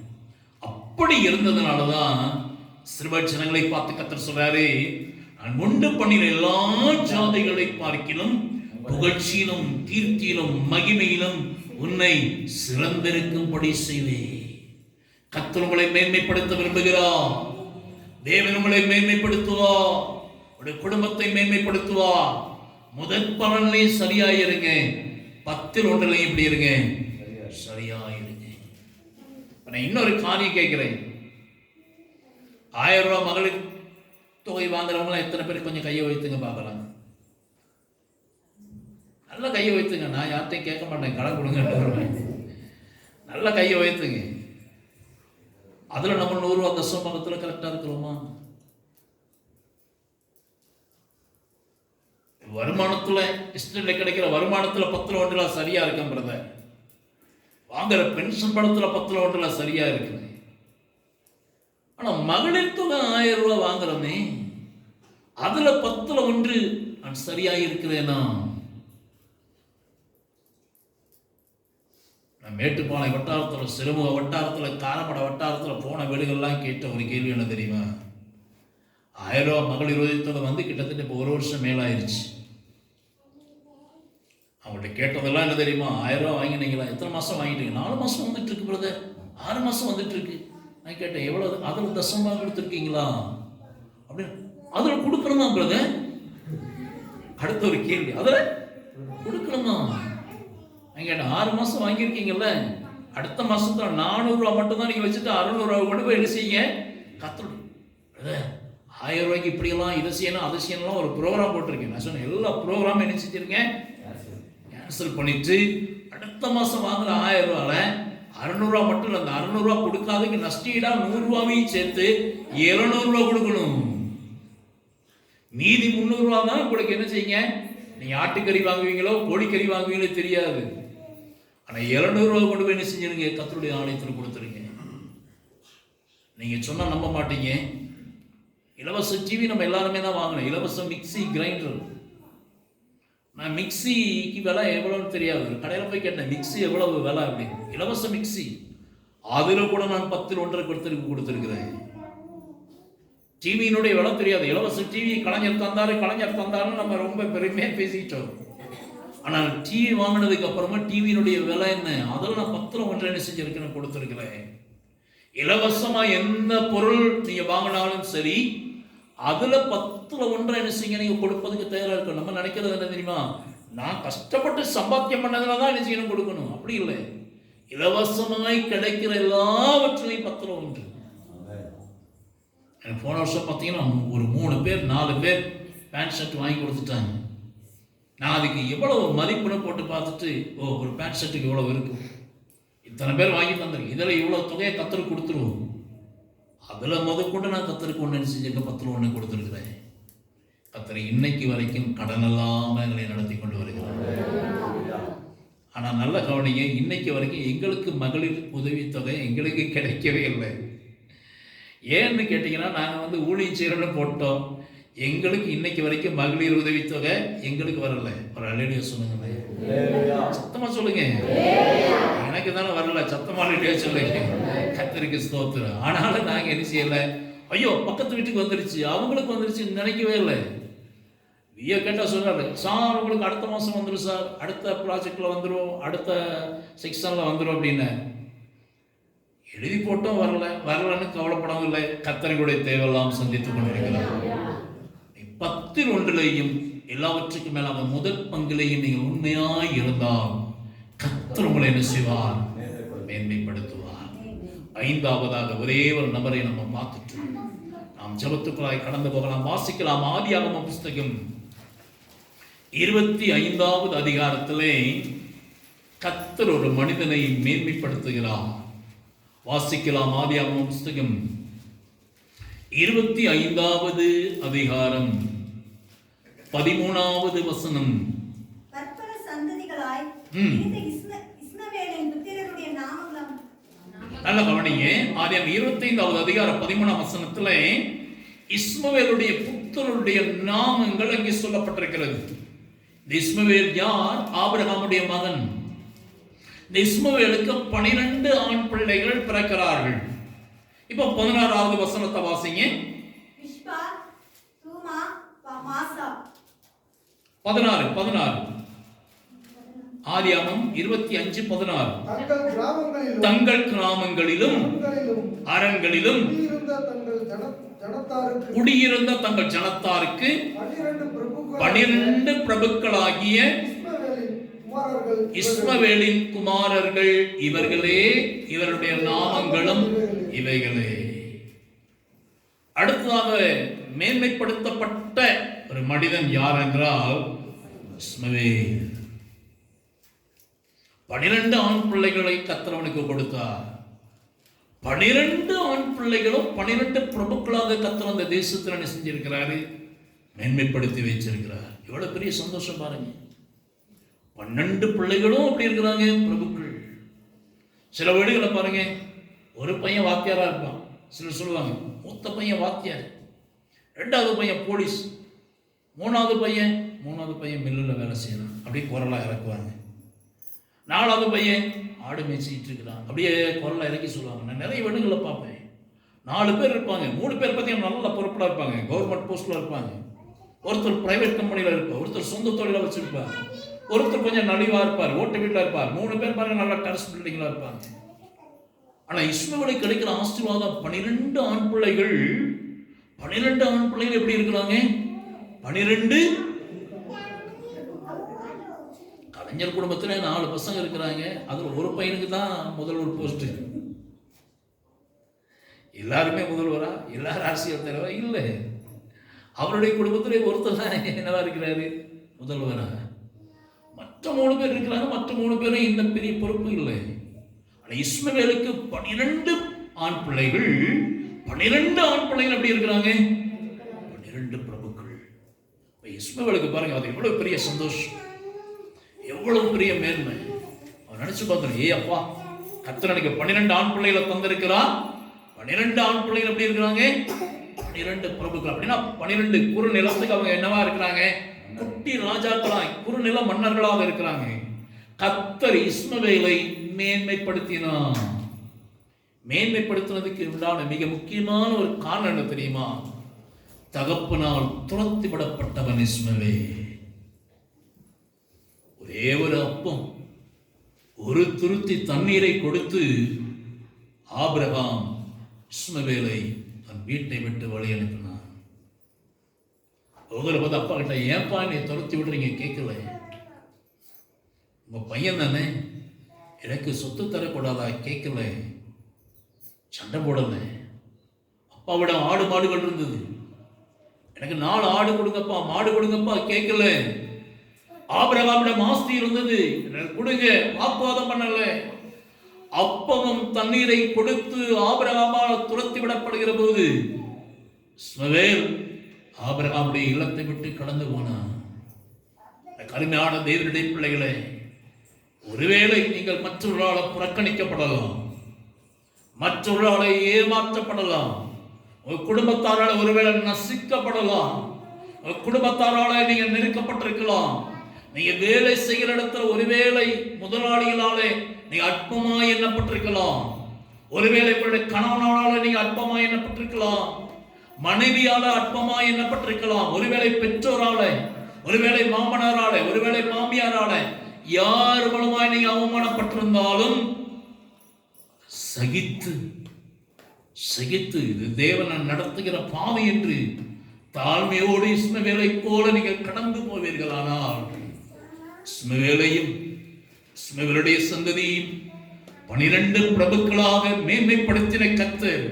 அப்படி இருந்ததுனாலதான் இஸ்ரவேல் ஜனங்களை பார்த்து கர்த்தர் சொல்றாரு, நான் உண்டு பண்ணின எல்லா ஜாதிகளை பார்க்கிலும் புகழ்ச்சியிலும் கீர்த்தியிலும் மகிமையிலும் உன்னை சிறந்திருக்கும்படி செய்வேன். கர்த்தர் உங்களை மேன்மைப்படுத்த விரும்புகிறார். தேவன் உங்களை மேன்மைப்படுத்துவார். உங்களுடைய குடும்பத்தை மேன்மைப்படுத்துவார். முதற் பலனிலே சரியாயிருங்க. 10 ஒன்றிலையும் இப்படி இருங்க, சரியாயிருங்க. நான் இன்னொரு காரியம் கேட்கிறேன். 1000 ரூபாய் மகளிர் தொகை வாங்குறவங்களாம் எத்தனை பேர் கொஞ்சம் கையை வைத்துங்க பார்க்கலாம். நல்ல கையை வைத்துங்க. நான் யார்ட்டையும் கேட்க மாட்டேன், கடன் கொடுங்க. நல்ல கையை வைத்துங்க. அதுல நம்ம 100 ரூபா தசமத்துல கரெக்டா இருக்கிறோமா? வருமானத்துல இஸ்ரேல்ல கிடைக்கிற வருமானத்துல 10 ஒன்றுல சரியா இருக்கும் பிரதர். வாங்குற பென்ஷன் பணத்துல 10 ஒன்றுல சரியா இருக்குது. ஆனா மகளிர் தொகை 1000 ரூபாய் வாங்குறோமே, அதுல 10 ஒன்று நான் சரியா இருக்கிறேனா? நான் மேட்டுப்பாளைய வட்டாரத்துல, சிறுமுக வட்டாரத்துல, காரமட வட்டாரத்துல போன வீடுகள்லாம் கேட்ட ஒரு கேள்வி என்ன தெரியுமா? 1000 ரூபாய் மகளிர் உதவித்தொகை வந்து கிட்டத்தட்ட இப்போ 1 வருஷம் மேலாயிருச்சு. அவங்கள்ட்ட கேட்டதெல்லாம் என்ன தெரியுமா? 1000 ரூபாய் வாங்கினீங்களா? எத்தனை மாசம் வாங்கிட்டீங்க? 4 மாசம் வந்துட்டு இருக்கு பிரதர், 6 மாசம் வந்துட்டு இருக்கு. நான் கேட்டேன், எவ்வளவு? அதில் தசமா கொடுத்துருக்கீங்களா அப்படின்னு. அதில் கொடுக்கணுமா பிரதர்? அடுத்த ஒரு கேள்வி, அதில் கொடுக்கணுமா? நான் கேட்டேன், 6 மாசம் வாங்கியிருக்கீங்கல்ல, அடுத்த மாசத்துல 400 ரூபா மட்டும் தான் நீங்க வச்சுட்டு 600 ரூபா கொண்டு போய் என்ன செய்யுங்க? கத்தோடு 1000 ரூபாய்க்கு இப்படியெல்லாம் இதை செய்யணும் அதை செய்யணும் ஒரு ப்ரோக்ராம் போட்டிருக்கேன். நான் சொன்னேன், எல்லா ப்ரோக்ராமும் என்ன செஞ்சிருக்கேன்? கேன்சல் பண்ணிட்டு அடுத்த மாசம் வாங்குற 1000 ரூபால 600 ரூபா மட்டும் இல்லை, அந்த 600 ரூபா கொடுக்காததுக்கு நஷ்டீடா 100 ரூபாவையும் சேர்த்து 700 ரூபா கொடுக்கணும். மீதி 300 ரூபா தான் உங்களுக்கு என்ன செய்யுங்க? நீங்க ஆட்டுக்கறி வாங்குவீங்களோ கோழிக்கறி வாங்குவீங்களோ தெரியாது. ஆனா 700 ரூபா கொண்டு போய் என்ன செஞ்சிருங்க? கர்த்தருடைய ஆலயத்தில் கொடுத்துருங்க. நீங்க சொன்னா நம்ப மாட்டீங்க. இலவச டிவி நம்ம எல்லாருமே தான் வாங்கணும். இலவச மிக்சி கிரைண்டர். நான் மிக்சிக்கு விலை எவ்வளோன்னு தெரியாது, கடையில் போய் கேட்டேன் மிக்சி எவ்வளவு விலை அப்படின்னு. இலவச மிக்சி, அதில் கூட நான் 10 ஒன்றரை கொடுத்துருக்கிறேன். டிவியினுடைய விலை தெரியாது. இலவச டிவி கலைஞர் தந்தாருன்னு நம்ம ரொம்ப பெருமையாக பேசிக்கிட்டோம். ஆனால் டிவி வாங்கினதுக்கு அப்புறமா டிவியினுடைய விலை என்ன, அதில் நான் 10 ஒன்றரை என்ன செஞ்சிருக்கேன், கொடுத்துருக்கிறேன். இலவசமா எந்த பொருள் நீங்க வாங்கினாலும் சரி, அதுல 10 ஒன்றரை என்ன செய்யுங்க நீங்க கொடுப்பதுக்கு தயாரா இருக்கும். நம்ம நினைக்கிறது என்ன தெரியுமா? நான் கஷ்டப்பட்டு சம்பாத்தியம் பண்ணதுல தான் என்ன செய்யணும், கொடுக்கணும். அப்படி இல்லை. இலவசமாய் கிடைக்கிற எல்லாவற்றிலையும் 10 ஒன்று. எனக்கு போன வருஷம் பார்த்தீங்கன்னா ஒரு 3 பேர் 4 பேர் பேண்ட் ஷர்ட் வாங்கி கொடுத்துட்டாங்க. நான் அதுக்கு எவ்வளவு மதிப்புன்னு போட்டு பார்த்துட்டு, ஓ ஒரு பேண்ட் ஷர்ட்டுக்கு இவ்வளவு இருக்கும், இத்தனை பேர் வாங்கி தந்திருக்கு, இதில் இவ்வளோ தொகையை கத்தருக்கு கொடுத்துருவோம். அதில் முதற்கொண்டு நான் கத்தருக்கு ஒன்று செஞ்சுக்க 10 ஒன்று கொடுத்துருக்குறேன். கத்தரை இன்னைக்கு வரைக்கும் கடன் இல்லாமல் எங்களை நடத்தி கொண்டு வருகிறார். ஆனால் நல்ல கவனிங்க, இன்னைக்கு வரைக்கும் எங்களுக்கு மகளிர் உதவித்தொகை எங்களுக்கு கிடைக்கவே இல்லை. ஏன்னு கேட்டிங்கன்னா, நாங்கள் வந்து ஊழியம் செய்கிறோன்னு போட்டோம், எங்களுக்கு இன்னைக்கு வரைக்கும் மகளிர் உதவித்தொகை எங்களுக்கு வரல. ஒரு அலேடியா சொல்லுங்க, சத்தமா சொல்லுங்க. எனக்கு தானே வரல, சத்தமா அலேடியா சொல்லுங்க. கர்த்தருக்கு ஸ்தோத்திரம். ஆனாலும் நாங்க என்ன செய்யல, ஐயோ பக்கத்து வீட்டுக்கு வந்துருச்சு அவங்களுக்கு வந்துருச்சு நினைக்கவே இல்லை. ஐயோ கேட்டா சொல்றாரு, சார் உங்களுக்கு அடுத்த மாசம் வந்துடும் சார், அடுத்த ப்ராஜெக்ட்ல வந்துடும், அடுத்த செக்ஷன்ல வந்துடும் அப்படின்னு எழுதி போட்டோம். வரலன்னு கவலைப்படவும் இல்லை. கர்த்தர்களுடைய தேவையெல்லாம் சந்தித்துக் கொண்டிருக்கிறார். 10 ஒன்றிலையும் எல்லாவற்றுக்கும் மேலாக முதல் பங்கிலையும் நீங்கள் உண்மையாய் இருந்தால் கர்த்தர் உங்களை என்ன செய்வார்? மேன்மைப்படுத்துவார். 5வதாக ஒரே ஒரு நபரை நம்ம பார்த்துட்டு நாம் ஜெபத்துக்குள்ளாய் கடந்து போகலாம். வாசிக்கலாம். ஆதியாகம புஸ்தகம் 25வது அதிகாரத்திலே கர்த்தர் ஒரு மனிதனை மேன்மைப்படுத்துகிறார். வாசிக்கலாம். ஆதியாகம புஸ்தகம் 25வது அதிகாரம் 13வது வசனம். பற்பல சந்ததிகளாய் இந்த இஸ்மவேலின் புத்திரருடைய நாமங்களும். நல்ல கவனிங்க. ஆதியாகமம் 25வது அதிகாரம் 13ஆம் வசனத்துல இஸ்மவேலுடைய புத்திரருடைய நாமங்கள் அங்கே சொல்லப்பட்டிருக்கிறது. இந்த இஸ்மவேல் யார்? ஆபிரகாமுடைய மகன். இந்த இஸ்மவேலுக்கு 12 ஆண் பிள்ளைகள் பிறக்கிறார்கள். இப்போ 16வது வசனத்தை வாசிங்க. இஷ்பா, தூமா, மாசா. 16 ஆதியாகமம் 25:16 தங்கள் கிராமங்களிலும் அரண்களிலும் குடியிருந்த தங்கள் ஜனத்தாருக்கு 12 பிரபுக்களாகிய இஸ்மவேலின் குமாரர்கள் இவர்களே, இவருடைய நாமங்களும் இவைகளே. அடுத்ததாக மேன்மைப்படுத்தப்பட்ட ஒரு மனிதன் யார் என்றால் இஸ்மவேல். 12 ஆண் பிள்ளைகளை கர்த்தர் அவனுக்கு கொடுத்தார். 12 ஆண் பிள்ளைகளும் 12 பிரபுக்களாக கர்த்தர் அந்த தேசத்தில் என்ன செஞ்சிருக்கிறாரு? மேன்மைப்படுத்தி வச்சிருக்கிறார். எவ்வளவு பெரிய சந்தோஷம் பாருங்க. 12 பிள்ளைகளும் அப்படி இருக்கிறாங்க, பிரபுக்கள். சில வீடுகளை பாருங்க, ஒரு பையன் வாத்தியாரா இருப்பான். சிலர் சொல்லுவாங்க மூத்த பையன் வாத்தியார், 2வது பையன் போலீஸ், 3வது பையன் மில்லில் வேலை செய்யலாம், அப்படியே குரலாக இறக்குவாங்க. 4வது பையன் ஆடு மேய்ச்சிட்டு இருக்கிறான், அப்படியே குரலாக இறக்கி சொல்லுவாங்க. நான் நிறைய வீடுகளை பார்ப்பேன். 4 பேர் இருப்பாங்க, 3 பேர் பார்த்தீங்கன்னா நல்ல பொறுப்பாக இருப்பாங்க, கவர்மெண்ட் போஸ்ட்டில் இருப்பாங்க. ஒருத்தர் பிரைவேட் கம்பெனியில் இருப்பார், ஒருத்தர் சொந்த தொழிலை வச்சுருப்பார், ஒருத்தர் கொஞ்சம் நலிவாக இருப்பார், ஓட்டு வீட்டில் இருப்பார். 3 பேர் பாருங்க நல்லா டெரஸ் பில்டிங்கில் இருப்பாங்க. ஆனால் இஸ்மவேலுக்கு கிடைக்கிற ஆசீர்வாதம் 12 ஆண் பிள்ளைகள். 12 ஆண் பிள்ளைகள் எப்படி இருக்கிறாங்க? 12 கலைஞர் குடும்பத்தில் 4 பசங்க இருக்கிறாங்க. அதில் ஒரு பையனுக்கு தான் முதல்வர் போஸ்ட். எல்லாருமே முதல்வரா? எல்லாரும் அரசியல் தலைவரா? இல்லை. அவருடைய குடும்பத்திலே ஒருத்தர் தான் என்னவா இருக்கிறாரு? முதல்வராக. மற்ற 3 பேர் இருக்கிறாங்க. மற்ற 3 பேரும் இந்த பெரிய பொறுப்பு இல்லை. ஆனால் இஸ்மவேலுக்கு 12 ஆண் பிள்ளைகள். 12 ஆண் பிள்ளைகள் எப்படி இருக்கிறாங்க? 12 பிரபுக்கள். இஸ்மவேலுக்கு பாருங்க, அது எவ்வளவு பெரிய சந்தோஷம், எவ்வளவு பெரிய மேன்மை. அவன் நினைச்சு பார்த்தோம், ஏ அப்பா, கர்த்தர் எனக்கு 12 ஆண் பிள்ளைகளை தந்திருக்கிறார். 12 ஆண் பிள்ளைகள் எப்படி இருக்கிறாங்க? 12 பிரபுக்கள். அப்படின்னா 12 குறு நிலத்துக்கு அவங்க என்னவா இருக்கிறாங்க? குட்டி ராஜாக்களாய், குறுநில மன்னர்களாக இருக்கிறாங்க. கர்த்தர் இஸ்மவேலை மேன்மைப்படுத்தினார். மேன்மைப்படுத்தினதுக்கு உண்டான மிக முக்கியமான ஒரு காரணம் என்ன தெரியுமா? தகப்பனால் துரத்தி விடப்பட்டவன் இஸ்மவேல். ஒரே ஒரு அப்பம், ஒரு துருத்தி தண்ணீரை கொடுத்து ஆபிரகாம் இஸ்மவேலை தன் வீட்டை விட்டு வழி அனுப்பினான். ஒவ்வொரு போது அப்பா கிட்ட, ஏன்பா நீ துரத்தி விடுறீங்க? கேட்கல. உங்க பையன் தானே, எனக்கு சொத்து தரக்கூடாதா? கேட்கல. சண்டை போடல. அப்பாவிட ஆடு மாடுகள் இருந்தது, எனக்கு 4 ஆடு கொடுங்கப்பா, மாடு கொடுங்கப்பா, கேட்கல. ஆபிரகாமிடம் ஆஸ்தி இருந்தது, கொடுங்க, வாக்குவாதம் பண்ணல. அப்பமும் தண்ணீரை கொடுத்து ஆபிரகாமால் துரத்தி விடப்படுகிற போது இஸ்மவேல் ஆபிரகாமுடைய இல்லத்தை விட்டு கடந்து போனான். கருமையான தேவனுடைய பிள்ளைகளே, ஒருவேளை நீங்கள் மற்றொருளால் புறக்கணிக்கப்படலாம், மற்றொருளால் ஏமாற்றப்படலாம், உங்கள் குடும்பத்தாரால் ஒருவேளை நசிக்கப்படலாம், உங்கள் குடும்பத்தாரால் நீங்கள் நெருக்கப்பட்டிருக்கலாம். நீங்க வேலை செய்கிற இடத்துல ஒருவேளை முதலாளிகளாலே நீங்க அற்பமாய் எண்ணப்பட்டிருக்கலாம், ஒருவேளை உங்களுடைய கணவனால நீங்க அற்பமாய் எண்ணப்பட்டிருக்கலாம், மனைவியால அற்பமாய் எண்ணப்பட்டிருக்கலாம், ஒருவேளை பெற்றோரால, ஒருவேளை மாமனாரால, ஒருவேளை மாமியாரால, யார் மூலமாய் நீங்க அவமானப்பட்டிருந்தாலும் சகித்து சகித்து இது தேவன் நடத்துகிற பாதை என்று தாழ்மையோடு இஸ்மவேலை போல நீங்கள் கடந்து போவீர்களானால் இஸ்மவேலையும் இஸ்மவேலுடைய சந்ததியும் 12 பிரபுக்களாக மேன்மைப்படுத்தின கர்த்தர்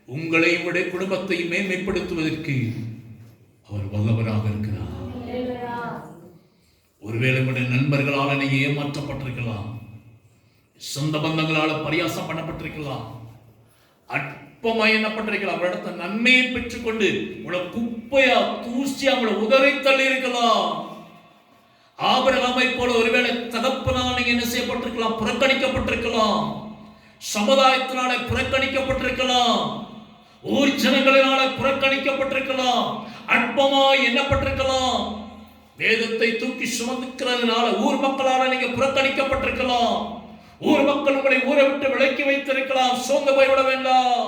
உங்களை உடைய குடும்பத்தை மேன்மைப்படுத்துவதற்கு அவர் வல்லவராக இருக்கிறார். ஒருவேளை உடைய நண்பர்களால் நீங்க ஏமாற்றப்பட்டிருக்கலாம், சொந்த பந்தங்களால் பரியாசம் பண்ணப்பட்டிருக்கலாம், அற்பமாய் எண்ணப்பட்டிருக்கலாம், அவரிடத்த நன்மையை பெற்றுக்கொண்டு உங்களை குப்பையா தூசியா உங்களை உதறி தள்ளி இருக்கலாம். ஆபிரகாமை போல ஒருவேளை தகப்பனால் நீங்க என்ன செய்யப்பட்டிருக்கலாம், புறக்கணிக்கப்பட்டிருக்கலாம், சமுதாயத்தினால புறக்கணிக்கப்பட்டிருக்கலாம், ஊர் ஜனங்களினால புறக்கணிக்கப்பட்டிருக்கலாம், அற்பமாய் எண்ணப்பட்டிருக்கலாம், வேதத்தை தூக்கி சுமந்துக்கிறதுனால ஊர் மக்களால நீங்க புறக்கணிக்கப்பட்டிருக்கலாம், ஊர் மக்கள் உங்களை ஊரை விட்டு விலக்கி வைத்திருக்கலாம். சோர்ந்து போய்விட வேண்டாம்.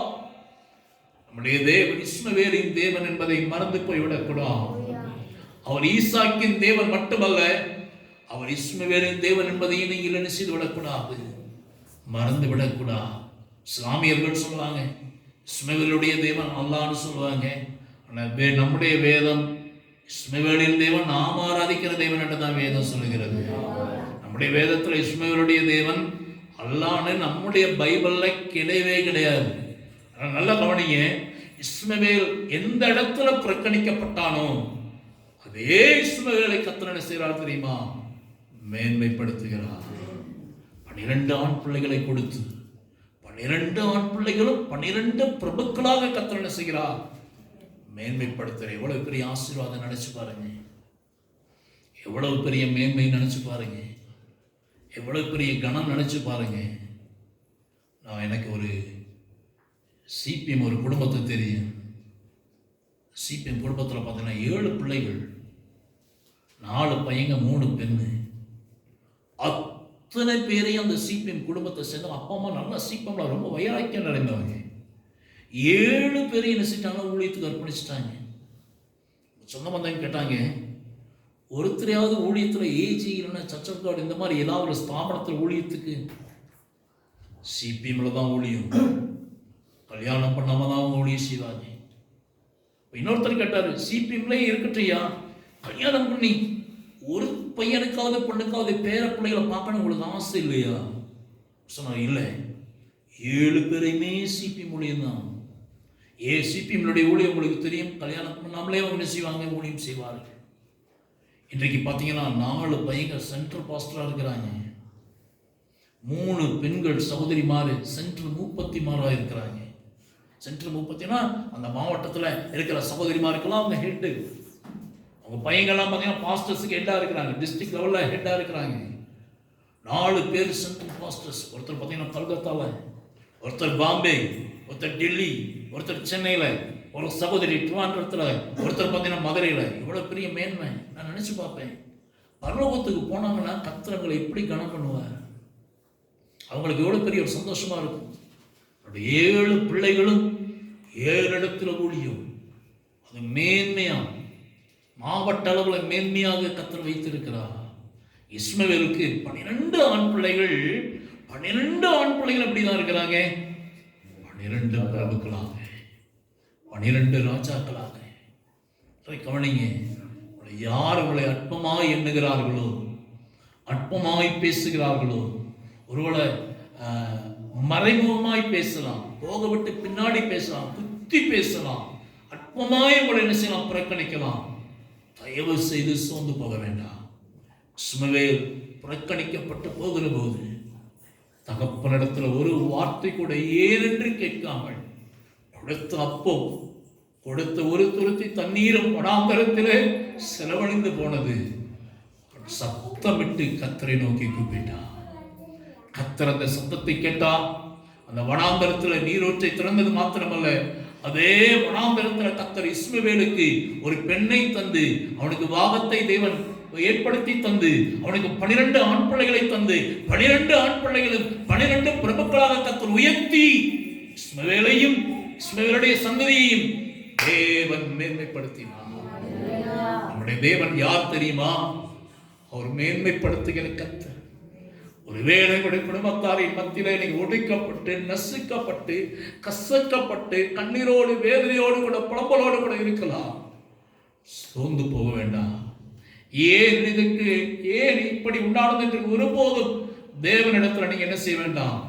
நம்முடைய தேவன் இஸ்மவேலின் தேவன் என்பதை மறந்து போய்விடக்கூடாது. அவர் ஈசாக்கின் தேவன் மட்டுமல்ல, அவர் இஸ்மவேலின் தேவன் என்பதையும் நீங்கள் என்ன செய்து விடக்கூடாது, மறந்து விடக்கூடாது. இஸ்லாமியர்கள் சொல்லுவாங்க இஸ்மவேலுடைய தேவன் அல்லாஹ்னு சொல்லுவாங்க. ஆனால் நம்முடைய வேதம் இஸ்மவேலின் தேவன் நாம் ஆராதிக்கிற தேவன் என்று தான் வேதம் சொல்லுகிறது. நம்முடைய வேதத்தில் இஸ்மவேலுடைய தேவன் அல்லாஹ்னு நம்முடைய பைபிள்ல கிடையவே கிடையாது. நல்ல கவனிங்க, இஸ்மவேல் எந்த இடத்துல புறக்கணிக்கப்பட்டானோ அதே இஸ்மவேலை கர்த்தர் என்ன செய்கிறார் தெரியுமா, மேன்மைப்படுத்துகிறார். 12 ஆண் பிள்ளைகளை கொடுத்து 12 ஆண் பிள்ளைகளும் 12 பிரபுக்களாக கர்த்தர் என்ன செய்கிறார், மேன்மைப்படுத்துகிறார். எவ்வளவு பெரிய ஆசீர்வாதம் நினைச்சு பாருங்க, எவ்வளவு பெரிய மேன்மை நினைச்சு பாருங்க, எவ்வளவு பெரிய கணம் நினைச்சு பாருங்க. எனக்கு ஒரு சிபிஎம் ஒரு குடும்பத்தை தெரியும். சிபிஎம் குடும்பத்தில் பார்த்தீங்கன்னா 7 பிள்ளைகள், 4 பையங்க 3 பெண்ணு. அத்தனை பேரையும் அந்த சிபிஎம் குடும்பத்தை சேர்ந்து அப்பா அம்மா நல்லா சிபிஎம்ல ரொம்ப வைராக்கியம் நிறைந்தவங்க. 7 பேரையும் என்ன செஞ்சாங்க, ஊழியத்துக்கு அர்ப்பணிச்சிட்டாங்க. சொந்த பந்தம் கேட்டாங்க, ஒருத்தரையாவது ஊழியத்தில் ஏஜி இல்லைன்னா சர்ச் கார்டு இந்த மாதிரி ஏதாவது ஒரு ஸ்தாபனத்தில் ஊழியத்துக்கு, சிபிஎம்ல தான் ஊழியம், கல்யாணம் பண்ணாம தான் அவங்க ஊழியம் செய்வாங்க. இன்னொருத்தர் கேட்டாரு, சிபிஎம்லேயே இருக்கட்டையா, கல்யாணம் பண்ணி ஒரு பையனுக்காவது பொண்ணுக்காவது பேர பிள்ளைகளை பார்க்கணும் உங்களுக்கு ஆசை இல்லையா சொன்னார். இல்லை, 7 பேரையுமே சிபிஎம் ஊழியம் தான். சிபிஎம்னுடைய ஊழியம் உங்களுக்கு தெரியும், கல்யாணம் பண்ணாமலே அவங்க என்ன செய்வாங்க, ஊழியம் செய்வார்கள். இன்றைக்கு பார்த்தீங்கன்னா 4 பையங்கள் சென்ட்ரல் பாஸ்டராக இருக்கிறாங்க, 3 பெண்கள் சகோதரிமார் சென்ட்ரல் மூப்பத்திமாராக இருக்கிறாங்க. சென்ட்ரல் மூப்பத்தினா அந்த மாவட்டத்தில் இருக்கிற சகோதரிமாருக்கெல்லாம் அவங்க ஹெட்டு. அவங்க பையங்கள்லாம் பார்த்தீங்கன்னா பாஸ்டர்ஸுக்கு ஹெட்டாக இருக்கிறாங்க, டிஸ்ட்ரிக்ட் லெவலில் ஹெட்டாக இருக்கிறாங்க. 4 பேர் சென்ட்ரல் பாஸ்டர்ஸ். ஒருத்தர் பார்த்தீங்கன்னா கல்கத்தாவில், ஒருத்தர் பாம்பே, ஒருத்தர் டெல்லி, ஒருத்தர் சென்னையில், ஒரு சகோதரி திருவாண்டத்தில், ஒருத்தர் பார்த்தீங்கன்னா மதுரையில். இவ்வளோ பெரிய மேன்மை நான் நினச்சி பார்ப்பேன். பரலோகத்துக்கு போனாங்கன்னா கர்த்தர் எப்படி கனம் பண்ணுவார், அவங்களுக்கு எவ்வளோ பெரிய ஒரு சந்தோஷமாக இருக்கும். 7 பிள்ளைகளும் 7 இடத்துல ஊழியம். அது மேன்மையாக மாவட்ட அளவில் மேன்மையாக கர்த்தர் வைத்திருக்கிறார். இஸ்மவேலுக்கு 12 ஆண் பிள்ளைகள், 12 ஆண் பிள்ளைகள் அப்படிதான் இருக்கிறாங்க. 12 பிரபுக்களாக, 12 ராஜாக்களாக. கவனிங்க, யார் உங்களை அற்பமாய் எண்ணுகிறார்களோ, அற்பமாய் பேசுகிறார்களோ, ஒருவேளை மறைமுகமாய் பேசலாம், போக விட்டு பின்னாடி பேசலாம், குத்தி பேசலாம், அற்பமாய் உங்களை என்ன செய்யலாம், புறக்கணிக்கலாம். தயவு செய்து சோர்ந்து போக வேண்டாம். இஸ்மவேல் புறக்கணிக்கப்பட்டு போகிற போது தகப்பனிடத்துல ஒரு வார்த்தை கூட ஏனென்று கேட்காமல் கொடுத்த அப்போ, கொடுத்த ஒரு துருத்தி தண்ணீரும் வனாந்தரத்திலே செலவழிந்து போனது. சத்தமிட்டு கர்த்தரை நோக்கி கூப்பிட்டான். கர்த்தர் அந்த சத்தத்தை கேட்டா, அந்த வனாந்தரத்தில் நீரூற்றை திறந்தது மாத்திரமல்ல, அதே வனாந்தரத்தில் கர்த்தர் இஸ்மவேலுக்கு ஒரு பெண்ணை தந்து, அவனுக்கு வாகத்தை தேவன் ஏற்படுத்தி தந்து, அவனுக்கு 12 ஆண் பிள்ளைகளை தந்து, 12 ஆண் பிள்ளைகளும் 12 பிரபுக்களாக கர்த்தர் உயர்த்தி இஸ்மவேலையும் இஸ்மவேலுடைய சந்ததியையும் தேவன் மேன்மைப்படுத்தினார். நம்முடைய தேவன் யார் தெரியுமா? அவர் மேன்மைப்படுத்துகிற கர்த்தர். ஒருவேளை குடும்பத்தாரின் மத்தியிலே நீங்க ஒடுக்கப்பட்டு, நசுக்கப்பட்டு, கசக்கப்பட்டு, கண்ணீரோடு வேதனையோடு கூட புலம்பலோடு கூட இருக்கலாம். சோர்ந்து போக வேண்டாம். ஏன் இப்படி உண்டானது என்று ஒருபோதும் தேவனிடத்துல நீங்க என்ன செய்ய வேண்டாம்,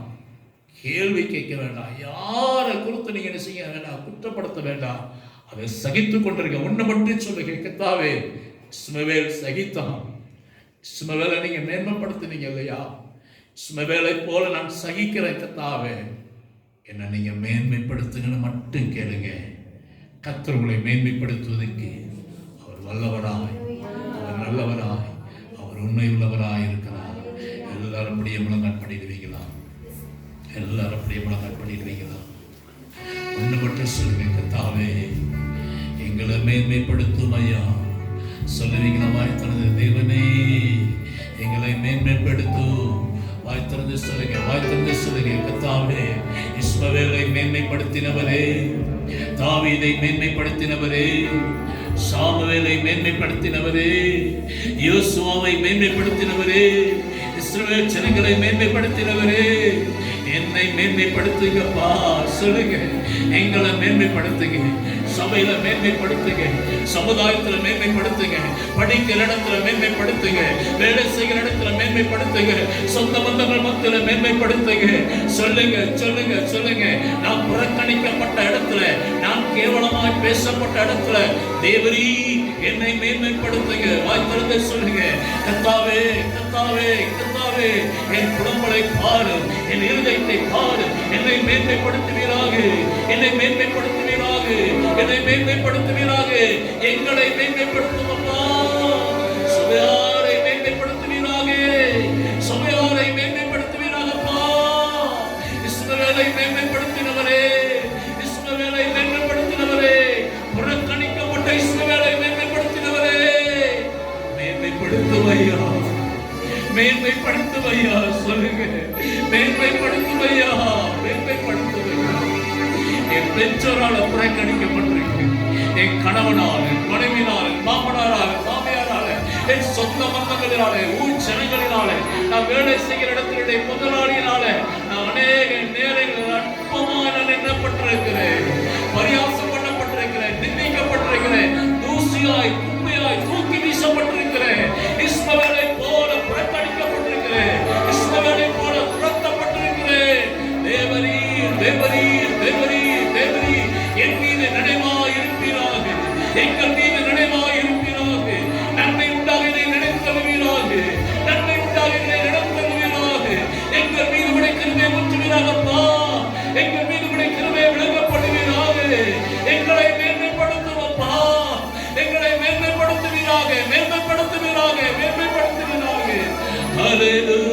கேள்வி கேட்க வேண்டாம். யாரை குறித்து நீங்க என்ன செய்ய வேண்டாம், குற்றப்படுத்த வேண்டாம். அதை சகித்துக் கொண்டிருக்க. ஒண்ணு மட்டும் சொல்லுங்க, கர்த்தாவே இஸ்மவேல் சகித்தான், இஸ்மவேலை நீங்க மேன்மைப்படுத்தினீங்க இல்லையா, இஸ்மவேலை போல நான் சகிக்கிறேன் கர்த்தாவே, என்ன நீங்க மேன்மைப்படுத்துங்கன்னு மட்டும் கேளுங்க. கர்த்தர் உங்களை மேன்மைப்படுத்துவதற்கு அவர் வல்லவராய், அவர் நல்லவராய், அவர் உண்மை உள்ளவராய் இருக்கிறார். எல்லாரும் அப்படியே முழங்கால் பண்ணிடுவீங்களா? எல்லாரும் அப்படியே முழங்கால் பண்ணிடுவீங்களா? ஒன்று மட்டும் சொல்லுங்க, கர்த்தாவே எங்களை மேன்மைப்படுத்தும் ஐயா. சொல்லுவீங்களா? வாய் திறந்து, தேவனே எங்களை மேன்மைப்படுத்தும். வாய் திறந்து சொல்லுங்க, வாய் திறந்து சொல்லுங்க. கர்த்தாவே இஸ்மவேலை மேன்மைப்படுத்தினவரே, தாவீதை மேன்மைப்படுத்தினவரே, சாமுவேலை மேன்மைப்படுத்தினவரே, யோசுவாவை மேன்மைப்படுத்தினவரே, இஸ்ரவேல் ஜனங்களை மேன்மைப்படுத்தினவரே, என்னை மேன்மைப்படுத்துங்கப்பா. சொல்லுங்க, எங்களை மேன்மைப்படுத்துங்க, சபையில மேன்மைப்படுத்துங்க, சமுதாயத்துல மேன்மைப்படுத்துங்க, படிக்கிற இடத்துல மேன்மைப்படுத்துங்க, வேலை செய்கிற இடத்துல மேன்மைப்படுத்துங்க, சொந்த பந்தங்கள் மத்தியில மேன்மைப்படுத்துங்க. சொல்லுங்க சொல்லுங்க சொல்லுங்க. நான் புறக்கணிக்கப்பட்ட இடத்துல, நான் கேவலமாய் பேசப்பட்ட இடத்துல தேவரீ என்னை மேன்மைப்படுத்துங்க. வாய் திறந்து சொல்லுங்க, கர்த்தாவே கர்த்தாவே கர்த்தாவே என் குடும்பத்தை பாரு, என் இருதயத்தை பாரு, என்னை மேன்மைப்படுத்துவீராக, என்னை மேன்மைப்படுத்துவீராக, என்னை மேன்மைப்படுத்துவீராக, எங்களை மேன்மைப்படுத்துவப்பா. சபையாரை மேன்மைப்படுத்துவீராக, சபையாரை மேன்மைப்படுத்துவீராகப்பா. இஸ்ரவேலை மேன்மைப்படுத்தினவரே, இஸ்ரவேலை மேன்மைப்படுத்தினவரே, புறக்கணிக்கப்பட்ட இஸ்ரவேலை மேன்மைப்படுத்தினவரே, மேன்மைப்படுத்துவையா, மேன்மைப்படுத்துவையா. சொல்லுங்க, மேன்மைப்படுத்துவையா, மேன்மைப்படுத்துவையா. என் பெற்றோரால் புறக்கணிக்கப்பட்டிருக்கிறேன், என் கணவனால், என் மனைவினால், மாமனாரால், மாமியாரால், என் சொந்த பந்தங்களினால, ஊர் ஜனங்களினால, நான் வேலை செய்கிற இடத்தினுடைய முதலாளியினால நான் அநேக நேரங்கள் அற்பமாக நான் எண்ணப்பட்டிருக்கிறேன், பரியாசம் பண்ணப்பட்டிருக்கிறேன், நிந்திக்கப்பட்டிருக்கிறேன், தூசியாய் குப்பையாய் தூக்கி வீசப்பட்டிருக்கிறேன், இஸ்மவேலை போல புறக்கணிக்கப்பட்டிருக்கிறேன், இஸ்மவேலை போல துரத்தப்பட்டிருக்கிறேன். தேவரீர் தேவரீர் தேவரீர் தேவரீர் என் மீது நினைவாய் இருப்பீராக, எங்கள் மீது நினைவாய் இருப்பீராக. நன்மை உண்டாக என்னை நினைத்தருவீராக, நன்மை உண்டாக என்னை நடத்தருவீராக. எங்கள் மீது உடைய கிருபை ஊற்றுவீராகப்பா, எங்கள் மீது உடைய கிருபை விளங்கப்படுவீராக. எங்களை மேன்மைப்படுத்துவப்பா, எங்களை மேன்மைப்படுத்துவீராக, மேன்மைப்படுத்துவீராக, மேன்மைப்படுத்துவீராக. ஹல்லேலூயா.